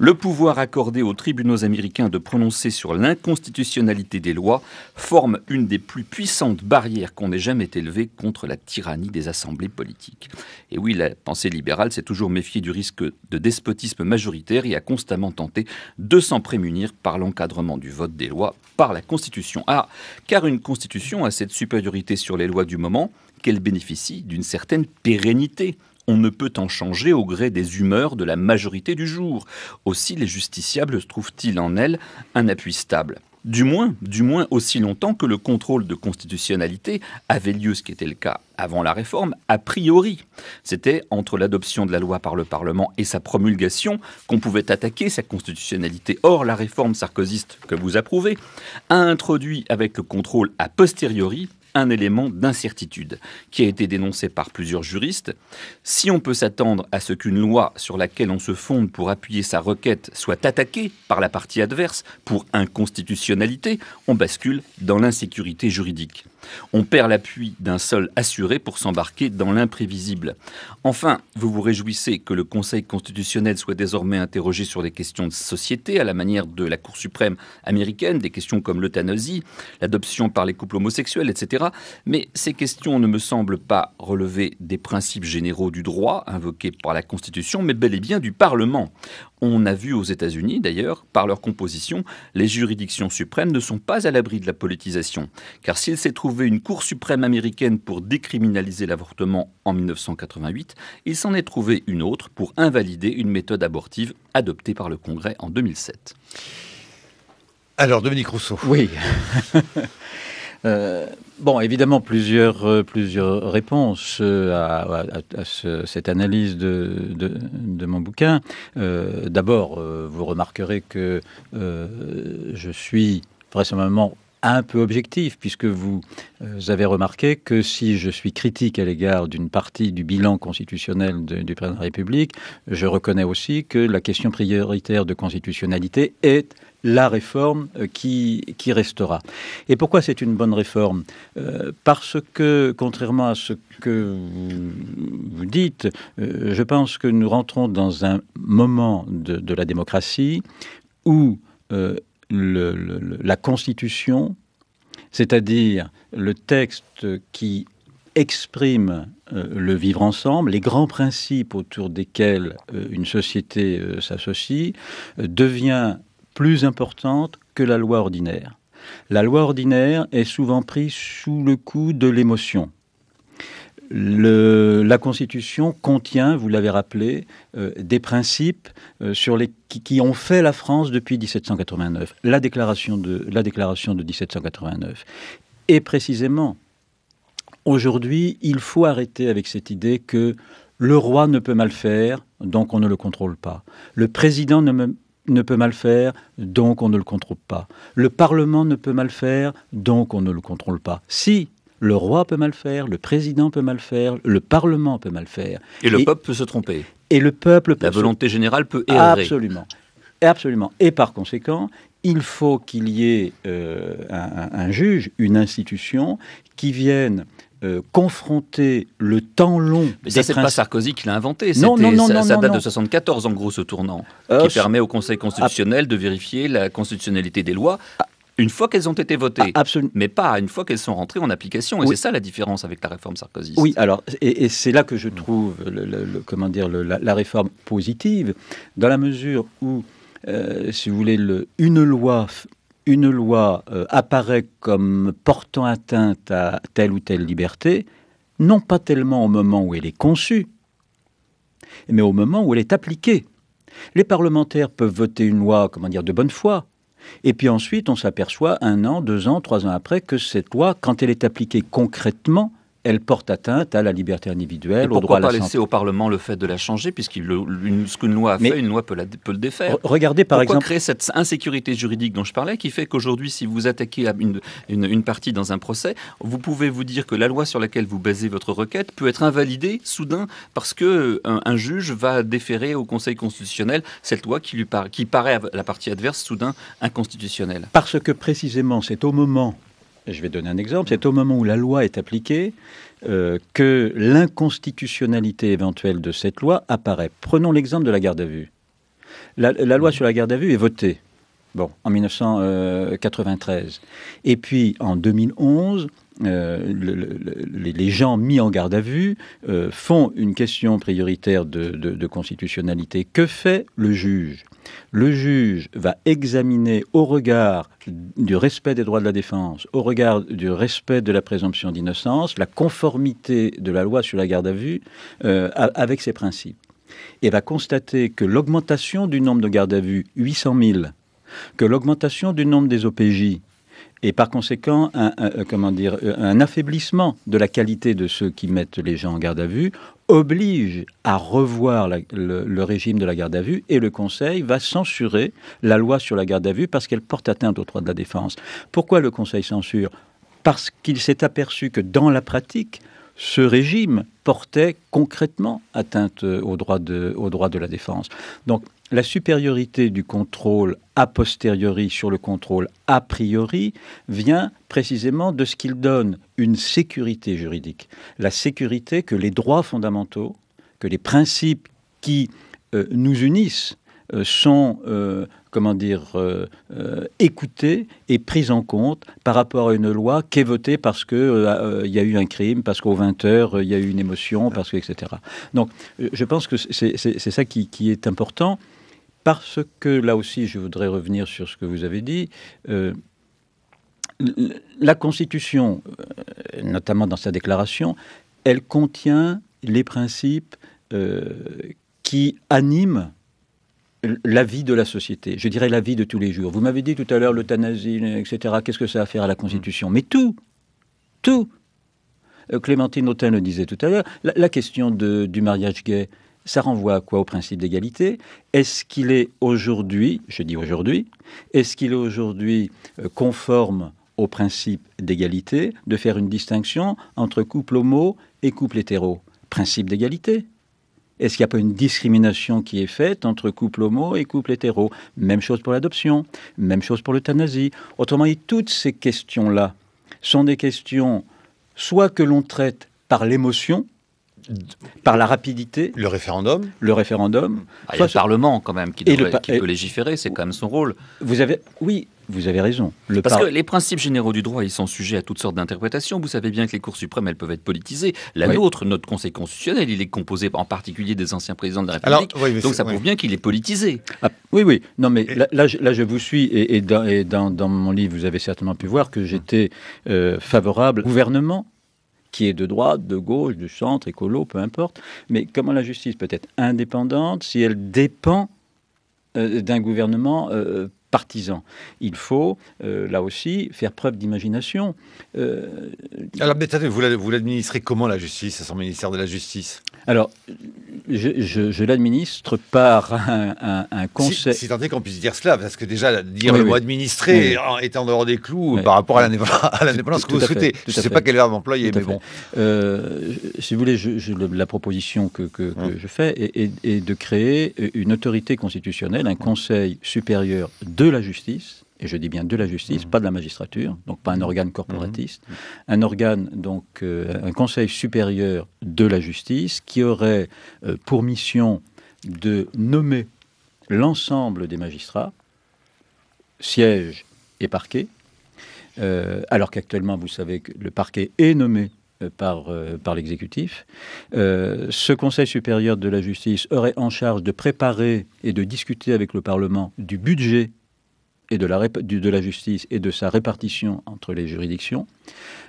le pouvoir accordé aux tribunaux américains de prononcer sur l'inconstitutionnalité des lois forme une des plus puissantes barrières qu'on ait jamais élevées contre la tyrannie des assemblées politiques. Et oui, la pensée libérale s'est toujours méfiée du risque de despotisme majoritaire et a constamment tenté de s'en prémunir par l'encadrement du vote des lois par la Constitution. Ah, car une Constitution a cette supériorité sur les lois du moment qu'elle bénéficie d'une certaine pérennité. On ne peut en changer au gré des humeurs de la majorité du jour. Aussi, les justiciables trouvent-ils en elle un appui stable. Du moins aussi longtemps que le contrôle de constitutionnalité avait lieu, ce qui était le cas avant la réforme, a priori. C'était entre l'adoption de la loi par le Parlement et sa promulgation qu'on pouvait attaquer sa constitutionnalité. Or, la réforme sarkozyste que vous approuvez a introduit avec le contrôle a posteriori un élément d'incertitude qui a été dénoncé par plusieurs juristes. Si on peut s'attendre à ce qu'une loi sur laquelle on se fonde pour appuyer sa requête soit attaquée par la partie adverse pour inconstitutionnalité, on bascule dans l'insécurité juridique. On perd l'appui d'un sol assuré pour s'embarquer dans l'imprévisible. Enfin, vous vous réjouissez que le Conseil constitutionnel soit désormais interrogé sur des questions de société à la manière de la Cour suprême américaine, des questions comme l'euthanasie, l'adoption par les couples homosexuels, etc. Mais ces questions ne me semblent pas relever des principes généraux du droit invoqués par la Constitution, mais bel et bien du Parlement. On a vu aux États-Unis, d'ailleurs, par leur composition, les juridictions suprêmes ne sont pas à l'abri de la politisation. Car s'il s'est trouvé une Cour suprême américaine pour décriminaliser l'avortement en 1988, il s'en est trouvé une autre pour invalider une méthode abortive adoptée par le Congrès en 2007. Alors, Dominique Rousseau. Oui. Bon, évidemment, plusieurs réponses à cette analyse de mon bouquin. D'abord, vous remarquerez que je suis vraisemblablement un peu objectif, puisque vous avez remarqué que si je suis critique à l'égard d'une partie du bilan constitutionnel du président de la République, je reconnais aussi que la question prioritaire de constitutionnalité est la réforme qui restera. Et pourquoi c'est une bonne réforme ? Parce que, contrairement à ce que vous dites, je pense que nous rentrons dans un moment de la démocratie où la Constitution, c'est-à-dire le texte qui exprime le vivre ensemble, les grands principes autour desquels une société s'associe, devient plus importante que la loi ordinaire. La loi ordinaire est souvent prise sous le coup de l'émotion. La Constitution contient, vous l'avez rappelé, des principes qui ont fait la France depuis 1789, la déclaration de 1789. Et précisément, aujourd'hui, il faut arrêter avec cette idée que le roi ne peut mal faire, donc on ne le contrôle pas. Le président ne peut mal faire, donc on ne le contrôle pas. Le Parlement ne peut mal faire, donc on ne le contrôle pas. Si le roi peut mal faire, le président peut mal faire, le Parlement peut mal faire. Et le peuple peut se tromper. Et le peuple peut... La volonté générale peut errer. Absolument. Absolument. Et par conséquent, il faut qu'il y ait un juge, une institution, qui vienne confronter le temps long... Mais ça, c'est pas Sarkozy qui l'a inventé. Non, ça date non. de 74, en gros, ce tournant, qui permet au Conseil constitutionnel de vérifier la constitutionnalité des lois une fois qu'elles ont été votées, mais pas une fois qu'elles sont rentrées en application. Et c'est ça la différence avec la réforme Sarkozy. Oui, alors, et c'est là que je trouve la réforme positive, dans la mesure où, si vous voulez, une loi apparaît comme portant atteinte à telle ou telle liberté, non pas tellement au moment où elle est conçue, mais au moment où elle est appliquée. Les parlementaires peuvent voter une loi, de bonne foi, et puis ensuite on s'aperçoit 1 an, 2 ans, 3 ans après que cette loi, quand elle est appliquée concrètement, elle porte atteinte à la liberté individuelle, au droit à la santé. Pourquoi pas laisser au Parlement le fait de la changer, puisque ce qu'une loi a fait, une loi peut le défaire. Regardez par exemple... Pourquoi créer cette insécurité juridique dont je parlais, qui fait qu'aujourd'hui, si vous attaquez une partie dans un procès, vous pouvez vous dire que la loi sur laquelle vous basez votre requête peut être invalidée soudain parce qu'un juge va déférer au Conseil constitutionnel cette loi qui paraît à la partie adverse soudain inconstitutionnelle. Parce que précisément, c'est au moment... Je vais donner un exemple. C'est au moment où la loi est appliquée que l'inconstitutionnalité éventuelle de cette loi apparaît. Prenons l'exemple de la garde à vue. La loi sur la garde à vue est votée en 1993. Et puis, en 2011, les gens mis en garde à vue font une question prioritaire de constitutionnalité. Que fait le juge ? Le juge va examiner au regard du respect des droits de la défense, au regard du respect de la présomption d'innocence, la conformité de la loi sur la garde à vue avec ses principes. Et va constater que l'augmentation du nombre de gardes à vue, 800 000, que l'augmentation du nombre des OPJ, et par conséquent un affaiblissement de la qualité de ceux qui mettent les gens en garde à vue, oblige à revoir le régime de la garde à vue, et le Conseil va censurer la loi sur la garde à vue parce qu'elle porte atteinte aux droits de la défense. Pourquoi le Conseil censure ? Parce qu'il s'est aperçu que dans la pratique, ce régime portait concrètement atteinte aux droits de la défense. Donc, la supériorité du contrôle a posteriori sur le contrôle a priori vient précisément de ce qu'il donne une sécurité juridique. La sécurité que les droits fondamentaux, que les principes qui nous unissent sont écoutés et pris en compte par rapport à une loi qui est votée parce qu'il y a eu un crime, parce qu'aux 20 heures, il y a eu une émotion, parce que, etc. Donc, je pense que c'est ça qui est important. Parce que, là aussi, je voudrais revenir sur ce que vous avez dit, la Constitution, notamment dans sa déclaration, elle contient les principes qui animent la vie de la société, je dirais la vie de tous les jours. Vous m'avez dit tout à l'heure l'euthanasie, etc. Qu'est-ce que ça a à faire à la Constitution ? Mais tout. Clémentine Autain le disait tout à l'heure, la question du mariage gay, ça renvoie à quoi ? Au principe d'égalité. Est-ce qu'il est aujourd'hui, je dis aujourd'hui, est-ce qu'il est aujourd'hui conforme au principe d'égalité de faire une distinction entre couple homo et couple hétéro ? Principe d'égalité. Est-ce qu'il n'y a pas une discrimination qui est faite entre couple homo et couple hétéro ? Même chose pour l'adoption, même chose pour l'euthanasie. Autrement dit, toutes ces questions-là sont des questions soit que l'on traite par l'émotion, par la rapidité. Le référendum. Il y a le Parlement quand même qui peut légiférer, c'est quand même son rôle. Vous avez raison. Parce que les principes généraux du droit, ils sont sujets à toutes sortes d'interprétations. Vous savez bien que les cours suprêmes, elles peuvent être politisées. Nôtre, notre Conseil constitutionnel, il est composé en particulier des anciens présidents de la République. Donc ça prouve bien qu'il est politisé. Oui. Non, mais là, je vous suis. Et dans mon livre, vous avez certainement pu voir que j'étais favorable au gouvernement qui est de droite, de gauche, du centre, écolo, peu importe. Mais comment la justice peut être indépendante si elle dépend d'un gouvernement partisan ? Il faut, là aussi, faire preuve d'imagination. Alors, vous l'administrez comment, la justice, à son ministère de la Justice ? Alors, je l'administre par un conseil... Si tant est qu'on puisse dire cela, parce que déjà, dire le mot administrer est en dehors des clous par rapport à l'indépendance que vous souhaitez. Je ne sais pas quel verbe employer, mais bon. Si vous voulez, la proposition que je fais est de créer une autorité constitutionnelle, un conseil supérieur de la justice, et je dis bien de la justice, pas de la magistrature, donc pas un organe corporatiste, un organe, donc un conseil supérieur de la justice qui aurait pour mission de nommer l'ensemble des magistrats, siège et parquet, alors qu'actuellement, vous savez que le parquet est nommé par l'exécutif. Ce Conseil supérieur de la justice aurait en charge de préparer et de discuter avec le Parlement du budget et de la justice et de sa répartition entre les juridictions.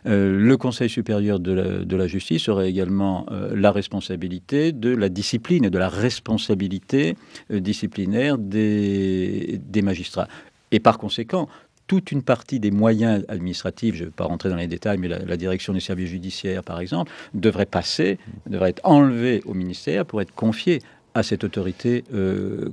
Le Conseil supérieur de la justice aurait également la responsabilité de la discipline et de la responsabilité disciplinaire des magistrats. Et par conséquent, toute une partie des moyens administratifs, je ne vais pas rentrer dans les détails, mais la direction des services judiciaires, par exemple, devrait être enlevée au ministère pour être confiée à cette autorité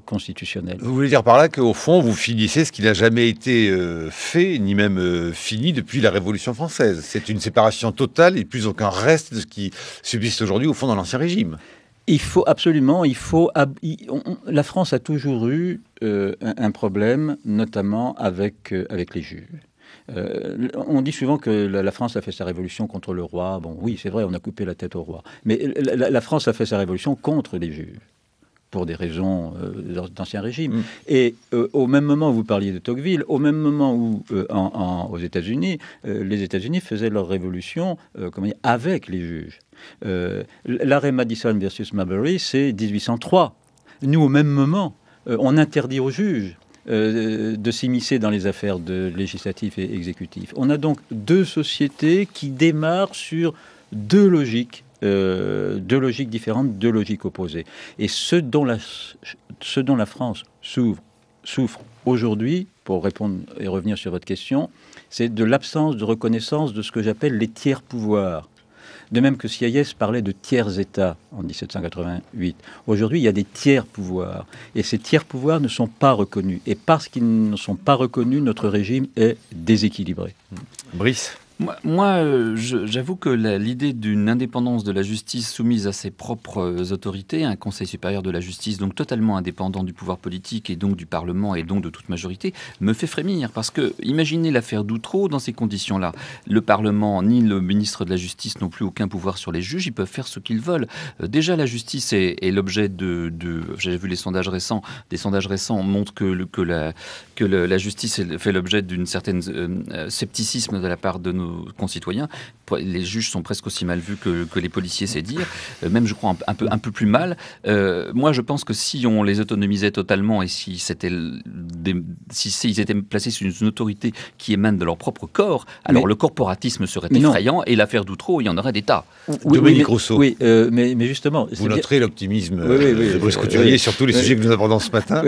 constitutionnelle. Vous voulez dire par là qu'au fond, vous finissez ce qui n'a jamais été fait, ni même fini depuis la Révolution française. C'est une séparation totale et plus aucun reste de ce qui subsiste aujourd'hui, au fond, dans l'Ancien Régime. Il faut absolument, la France a toujours eu un problème, notamment avec les juges. On dit souvent que la France a fait sa révolution contre le roi. Bon, oui, c'est vrai, on a coupé la tête au roi. Mais la France a fait sa révolution contre les juges, pour des raisons d'Ancien Régime. Et au même moment où vous parliez de Tocqueville, au même moment où aux États-Unis, les États-Unis faisaient leur révolution avec les juges. L'arrêt Madison versus Marbury, c'est 1803. Nous, au même moment, on interdit aux juges de s'immiscer dans les affaires législatives et exécutives. On a donc deux sociétés qui démarrent sur deux logiques différentes, deux logiques opposées. Et ce dont la France souffre aujourd'hui, pour répondre et revenir sur votre question, c'est de l'absence de reconnaissance de ce que j'appelle les tiers pouvoirs. De même que Sieyès parlait de tiers-États en 1788. Aujourd'hui, il y a des tiers-pouvoirs. Et ces tiers-pouvoirs ne sont pas reconnus. Et parce qu'ils ne sont pas reconnus, notre régime est déséquilibré. Brice ? Moi, j'avoue que l'idée d'une indépendance de la justice soumise à ses propres autorités, un Conseil supérieur de la justice donc totalement indépendant du pouvoir politique et donc du Parlement et donc de toute majorité, me fait frémir. Parce que imaginez l'affaire Doutreau dans ces conditions-là. Le Parlement ni le ministre de la Justice n'ont plus aucun pouvoir sur les juges, ils peuvent faire ce qu'ils veulent. Déjà, la justice est l'objet j'ai vu des sondages récents montrent que la justice fait l'objet d'une certaine scepticisme de la part de nos concitoyens. Les juges sont presque aussi mal vus que les policiers, c'est dire. Même, je crois, un peu plus mal. Moi, je pense que si on les autonomisait totalement et si ils étaient placés sous une autorité qui émane de leur propre corps, alors le corporatisme serait effrayant et l'affaire Doutreau, il y en aurait des tas. Dominique Rousseau. Oui, mais justement... Vous noterez l'optimisme de Brice Couturier sur tous les sujets que nous abordons ce matin.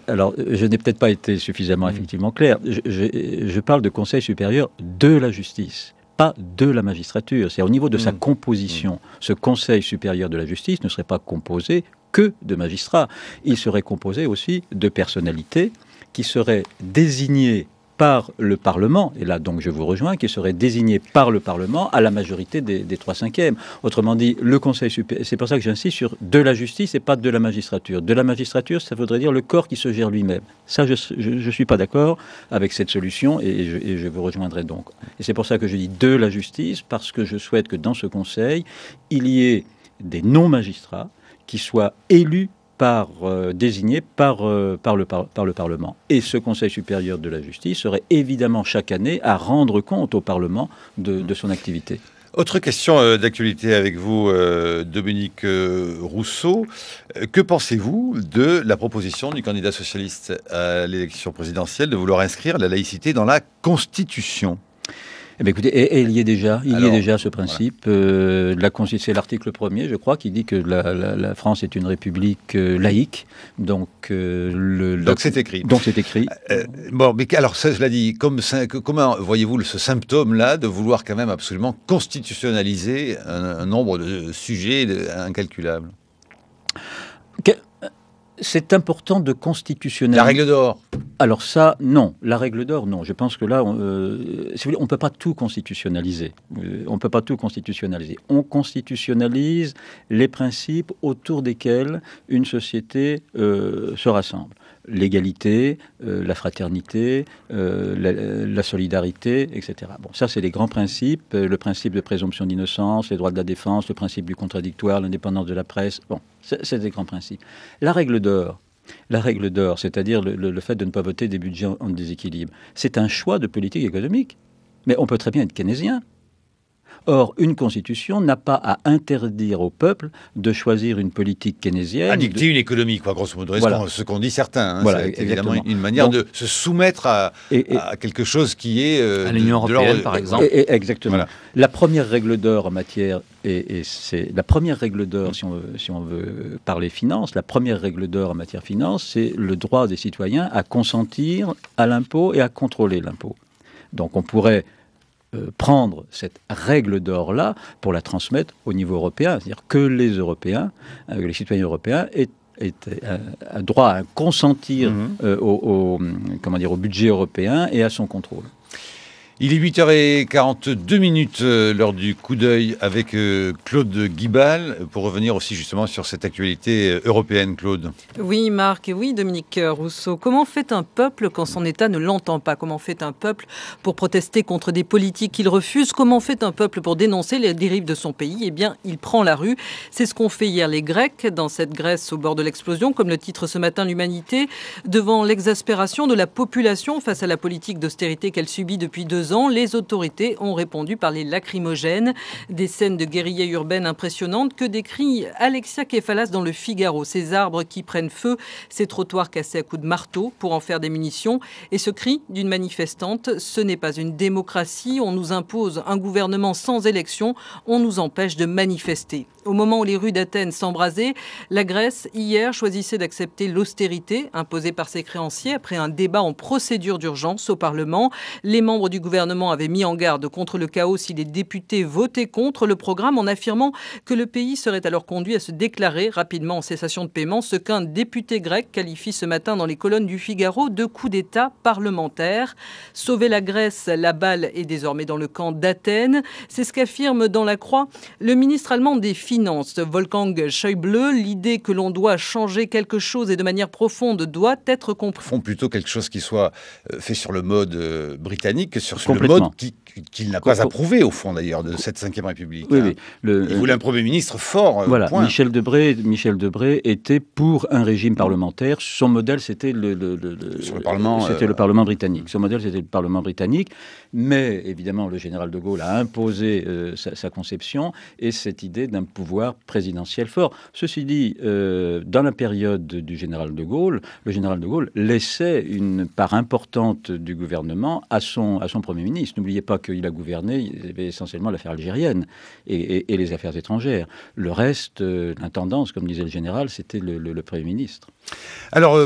Alors, je n'ai peut-être pas été suffisamment effectivement clair. Je parle de Conseil supérieur de la justice, pas de la magistrature. C'est au niveau de sa composition. Ce Conseil supérieur de la justice ne serait pas composé que de magistrats. Il serait composé aussi de personnalités qui seraient désignées par le Parlement, et là donc je vous rejoins, qui serait désigné par le Parlement à la majorité des 3/5. Autrement dit, le Conseil supérieur, c'est pour ça que j'insiste sur de la justice et pas de la magistrature. De la magistrature, ça voudrait dire le corps qui se gère lui-même. Ça, je suis pas d'accord avec cette solution et je vous rejoindrai donc. Et c'est pour ça que je dis de la justice, parce que je souhaite que dans ce Conseil, il y ait des non-magistrats qui soient élus désigné par le Parlement. Et ce Conseil supérieur de la justice serait évidemment chaque année à rendre compte au Parlement de son activité. Autre question d'actualité avec vous, Dominique Rousseau. Que pensez-vous de la proposition du candidat socialiste à l'élection présidentielle de vouloir inscrire la laïcité dans la Constitution ? Eh bien, écoutez, et il y est déjà, ce principe. Voilà. C'est l'article 1er, je crois, qui dit que la France est une république laïque. Donc c'est écrit. Donc c'est écrit. Bon, mais alors cela dit, comment voyez-vous ce symptôme-là de vouloir quand même absolument constitutionnaliser un nombre de sujets incalculables ? C'est important de constitutionnaliser. La règle d'or. Alors ça, non. La règle d'or, non. Je pense que là, si vous voulez, on ne peut pas tout constitutionnaliser. On constitutionnalise les principes autour desquels une société se rassemble. L'égalité, la fraternité, la solidarité, etc. Bon, ça, c'est les grands principes. Le principe de présomption d'innocence, les droits de la défense, le principe du contradictoire, l'indépendance de la presse. Bon, c'est des grands principes. La règle d'or, c'est-à-dire le fait de ne pas voter des budgets en déséquilibre, c'est un choix de politique économique. Mais on peut très bien être keynésien. Or, une constitution n'a pas à interdire au peuple de choisir une politique keynésienne. À dicter une économie, quoi, grosso modo. Voilà. Ce qu'on dit certains. Hein, Voilà, c'est évidemment exactement. une manière Donc, de se soumettre à quelque chose qui est... à l'Union européenne, par exemple. Exactement. Voilà. La première règle d'or en matière, et c'est la première règle d'or, si on veut parler finance, la première règle d'or en matière finance, c'est le droit des citoyens à consentir à l'impôt et à contrôler l'impôt. Donc on pourrait prendre cette règle d'or-là pour la transmettre au niveau européen, c'est-à-dire que les Européens, les citoyens européens aient droit à consentir au budget européen et à son contrôle. Il est 8h42 l'heure du coup d'œil avec Claude Guibal, pour revenir aussi justement sur cette actualité européenne, Claude. Oui, Marc, et oui, Dominique Rousseau. Comment fait un peuple quand son État ne l'entend pas? Comment fait un peuple pour protester contre des politiques qu'il refuse? Comment fait un peuple pour dénoncer les dérives de son pays? Eh bien, il prend la rue. C'est ce qu'ont fait hier les Grecs dans cette Grèce au bord de l'explosion, comme le titre ce matin l'Humanité, devant l'exaspération de la population face à la politique d'austérité qu'elle subit depuis 2 ans. Les autorités ont répondu par les lacrymogènes. Des scènes de guérilla urbaine impressionnantes que décrit Alexia Kefalas dans le Figaro. Ces arbres qui prennent feu, ces trottoirs cassés à coups de marteau pour en faire des munitions. Et ce cri d'une manifestante, ce n'est pas une démocratie. On nous impose un gouvernement sans élection. On nous empêche de manifester. Au moment où les rues d'Athènes s'embrasaient, la Grèce, hier, choisissait d'accepter l'austérité imposée par ses créanciers après un débat en procédure d'urgence au Parlement. Les membres du gouvernement avaient mis en garde contre le chaos si les députés votaient contre le programme en affirmant que le pays serait alors conduit à se déclarer rapidement en cessation de paiement, ce qu'un député grec qualifie ce matin dans les colonnes du Figaro de coup d'État parlementaire. Sauver la Grèce, la balle est désormais dans le camp d'Athènes. C'est ce qu'affirme dans La Croix le ministre allemand des Finances, Wolfgang Schäuble. L'idée que l'on doit changer quelque chose et de manière profonde doit être comprise. Font plutôt quelque chose qui soit fait sur le mode britannique que sur le mode qu'il n'a pas approuvé, au fond, d'ailleurs, de cette 5e République. Oui, hein. oui. Il voulait un Premier ministre fort, voilà. point. Michel Debré était pour un régime parlementaire. Son modèle, c'était le Parlement britannique. Son modèle, c'était le Parlement britannique. Mais, évidemment, le général de Gaulle a imposé sa conception et cette idée d'un pouvoir présidentiel fort. Ceci dit, dans la période du général de Gaulle, le général de Gaulle laissait une part importante du gouvernement à son Premier ministre. N'oubliez pas qu'il a gouverné, il avait essentiellement l'affaire algérienne et les affaires étrangères. Le reste, l'intendance, comme disait le général, c'était le Premier ministre. Alors,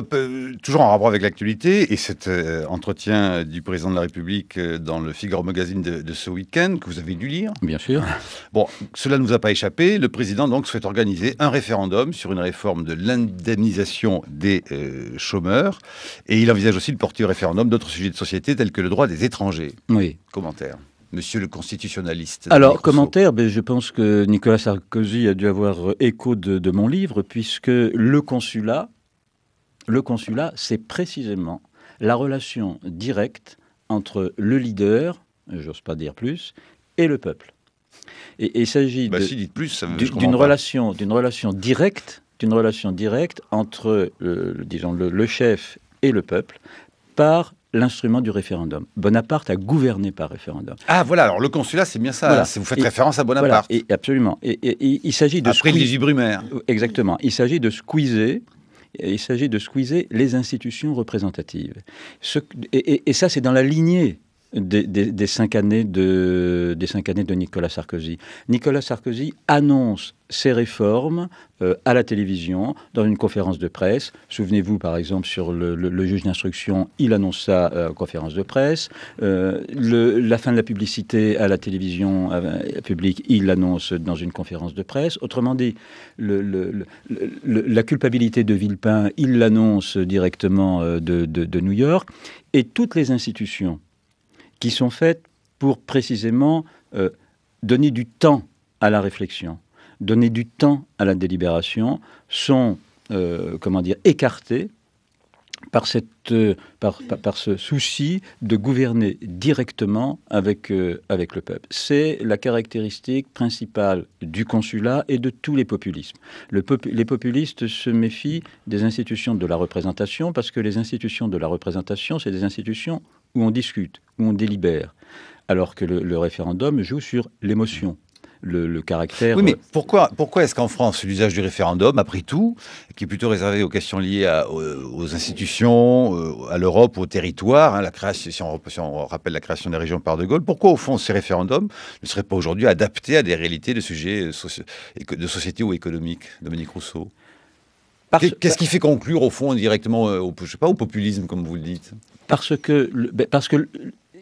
toujours en rapport avec l'actualité et cet entretien du président de la République dans le Figaro Magazine de ce week-end, que vous avez dû lire. Bien sûr. Bon, cela ne nous a pas échappé. Le président donc souhaite organiser un référendum sur une réforme de l'indemnisation des chômeurs. Et il envisage aussi de porter au référendum d'autres sujets de société tels que le droit des étrangers. Oui. Commentaire. Monsieur le constitutionnaliste. Alors, commentaire, je pense que Nicolas Sarkozy a dû avoir écho de mon livre, puisque le consulat, c'est précisément la relation directe entre le leader, j'ose pas dire plus, et le peuple. Et il s'agit d'une relation directe entre, le chef et le peuple par l'instrument du référendum. Bonaparte a gouverné par référendum. Ah voilà, alors le consulat, c'est bien ça. Voilà. Vous faites référence à Bonaparte. Voilà, absolument. Et il s'agit de... Après le 18 Brumaire. Exactement. Il s'agit de squeezer les institutions représentatives. Et ça, c'est dans la lignée des 5 années de Nicolas Sarkozy. Nicolas Sarkozy annonce ses réformes à la télévision, dans une conférence de presse. Souvenez-vous, par exemple, sur le juge d'instruction, il annonce ça en conférence de presse. La fin de la publicité à la télévision publique, il l'annonce dans une conférence de presse. Autrement dit, la culpabilité de Villepin, il l'annonce directement de New York. Et toutes les institutions qui sont faites pour précisément donner du temps à la réflexion, donner du temps à la délibération, sont écartées par ce souci de gouverner directement avec le peuple. C'est la caractéristique principale du consulat et de tous les populismes. Les populistes se méfient des institutions de la représentation parce que les institutions de la représentation, c'est des institutions où on discute, où on délibère, alors que le référendum joue sur l'émotion. Le caractère... Oui, mais pourquoi est-ce qu'en France, l'usage du référendum, après tout, qui est plutôt réservé aux questions liées aux institutions, à l'Europe, au territoire, hein, la création, si on rappelle la création des régions par De Gaulle, pourquoi, au fond, ces référendums ne seraient pas aujourd'hui adaptés à des réalités de sujets de société ou économiques, Dominique Rousseau? Qu'est-ce qui fait conclure, au fond, directement, au populisme, comme vous le dites? Parce que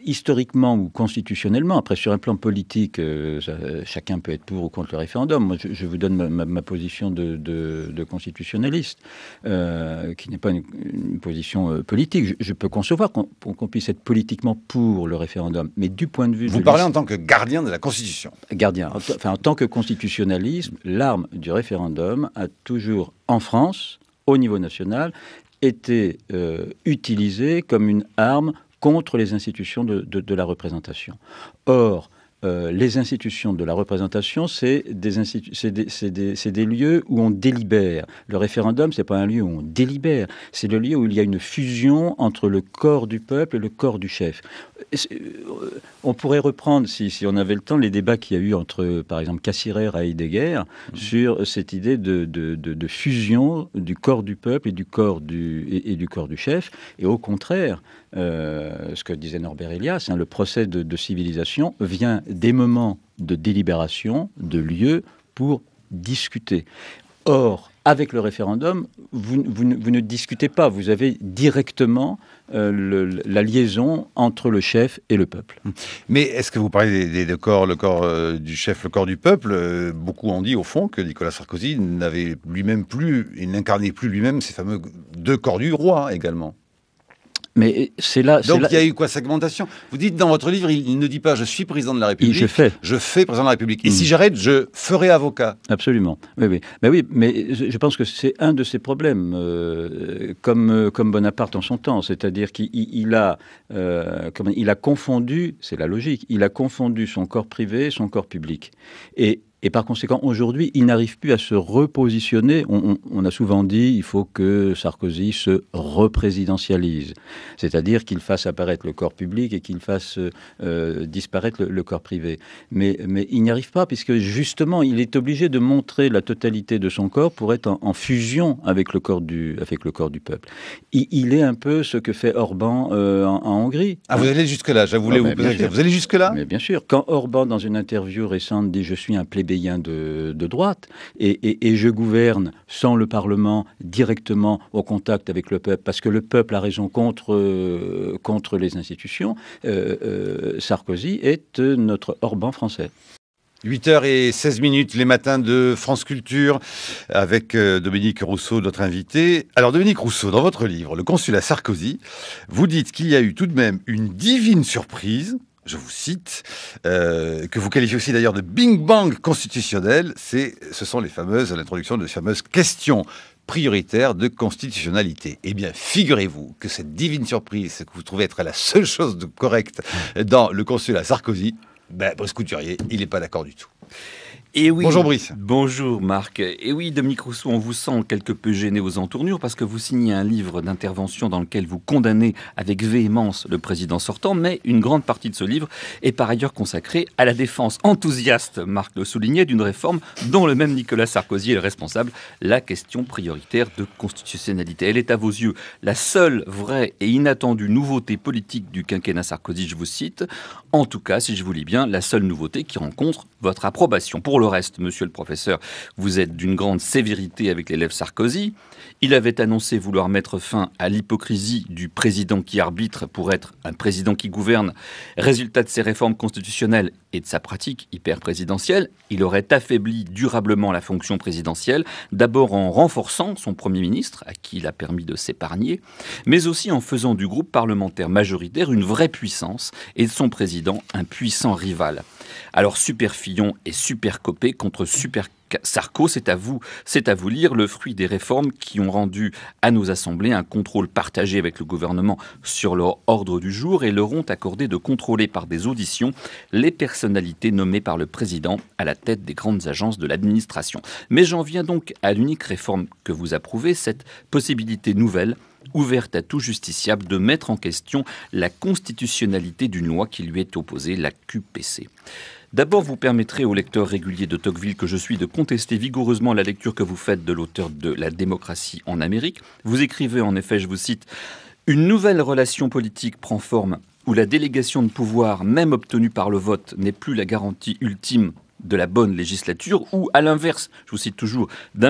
historiquement ou constitutionnellement, après sur un plan politique, chacun peut être pour ou contre le référendum. Moi, je vous donne ma position de constitutionnaliste, qui n'est pas une position politique. Je peux concevoir qu'on puisse être politiquement pour le référendum, mais du point de vue... Vous parlez en tant que gardien de la Constitution. Gardien. Enfin, en tant que constitutionnalisme, l'arme du référendum a toujours, en France, au niveau national, été utilisée comme une arme contre les institutions de la représentation. Or, les institutions de la représentation, c'est des lieux où on délibère. Le référendum, c'est pas un lieu où on délibère, c'est le lieu où il y a une fusion entre le corps du peuple et le corps du chef. On pourrait reprendre, si on avait le temps, les débats qu'il y a eu entre, par exemple, Cassirer et Heidegger sur cette idée de fusion du corps du peuple et du corps du chef. Et au contraire, ce que disait Norbert Elias, le procès de civilisation vient des moments de délibération, de lieux pour discuter. Or, avec le référendum, vous ne discutez pas, vous avez directement la liaison entre le chef et le peuple. Mais est-ce que vous parlez le corps du chef, le corps du peuple? Beaucoup ont dit, au fond, que Nicolas Sarkozy n'avait lui-même plus, il n'incarnait plus lui-même ces fameux deux corps du roi également. Mais c'est là. Donc il y a eu quoi, segmentation? Vous dites dans votre livre, il ne dit pas je suis président de la République. Je fais président de la République. Et si j'arrête, je ferai avocat. Absolument. Oui. Mais je pense que c'est un de ces problèmes, comme Bonaparte en son temps, c'est-à-dire qu'il a confondu, c'est la logique, il a confondu son corps privé et son corps public. Et par conséquent, aujourd'hui, il n'arrive plus à se repositionner. On a souvent dit il faut que Sarkozy se représidentialise, c'est-à-dire qu'il fasse apparaître le corps public et qu'il fasse disparaître le corps privé. Mais il n'y arrive pas, puisque justement, il est obligé de montrer la totalité de son corps pour être en fusion avec le corps du peuple. Il est un peu ce que fait Orban en Hongrie. Ah, vous allez jusque-là, je voulais vous poser la question. Vous allez jusque-là? Mais bien sûr. Quand Orban, dans une interview récente, dit « Je suis un plébéien de droite et je gouverne sans le Parlement, directement au contact avec le peuple, parce que le peuple a raison contre les institutions », Sarkozy est notre Orban français. 8h16, les matins de France Culture, avec Dominique Rousseau, notre invité. Alors Dominique Rousseau, dans votre livre, Le consulat Sarkozy, vous dites qu'il y a eu tout de même une divine surprise, je vous cite, que vous qualifiez aussi d'ailleurs de Bing Bang constitutionnel, ce sont l'introduction de ces fameuses questions prioritaires de constitutionnalité. Eh bien, figurez-vous que cette divine surprise, que vous trouvez être la seule chose de correcte dans le consulat Sarkozy, Brice Couturier, il n'est pas d'accord du tout. Et oui, bonjour Brice. Bonjour Marc. Et oui, Dominique Rousseau, on vous sent quelque peu gêné aux entournures parce que vous signez un livre d'intervention dans lequel vous condamnez avec véhémence le président sortant, mais une grande partie de ce livre est par ailleurs consacrée à la défense enthousiaste, Marc le soulignait, d'une réforme dont le même Nicolas Sarkozy est le responsable, la question prioritaire de constitutionnalité. Elle est à vos yeux la seule vraie et inattendue nouveauté politique du quinquennat Sarkozy, je vous cite. En tout cas, si je vous lis bien, la seule nouveauté qui rencontre votre approbation. Pour le reste, monsieur le professeur, vous êtes d'une grande sévérité avec l'élève Sarkozy. Il avait annoncé vouloir mettre fin à l'hypocrisie du président qui arbitre pour être un président qui gouverne. Résultat de ses réformes constitutionnelles et de sa pratique hyper présidentielle, il aurait affaibli durablement la fonction présidentielle, d'abord en renforçant son Premier ministre, à qui il a permis de s'épargner, mais aussi en faisant du groupe parlementaire majoritaire une vraie puissance et de son président un puissant rival. Alors Super Fillon et Super Copé contre Super Sarko, c'est à vous lire le fruit des réformes qui ont rendu à nos assemblées un contrôle partagé avec le gouvernement sur leur ordre du jour et leur ont accordé de contrôler par des auditions les personnalités nommées par le président à la tête des grandes agences de l'administration. Mais j'en viens donc à l'unique réforme que vous approuvez, cette possibilité nouvelle ouverte à tout justiciable de mettre en question la constitutionnalité d'une loi qui lui est opposée, la QPC. D'abord, vous permettrez au lecteur régulier de Tocqueville que je suis de contester vigoureusement la lecture que vous faites de l'auteur de La démocratie en Amérique. Vous écrivez en effet, je vous cite, « Une nouvelle relation politique prend forme où la délégation de pouvoir, même obtenue par le vote, n'est plus la garantie ultime de la bonne législature, ou à l'inverse, je vous cite toujours, d'un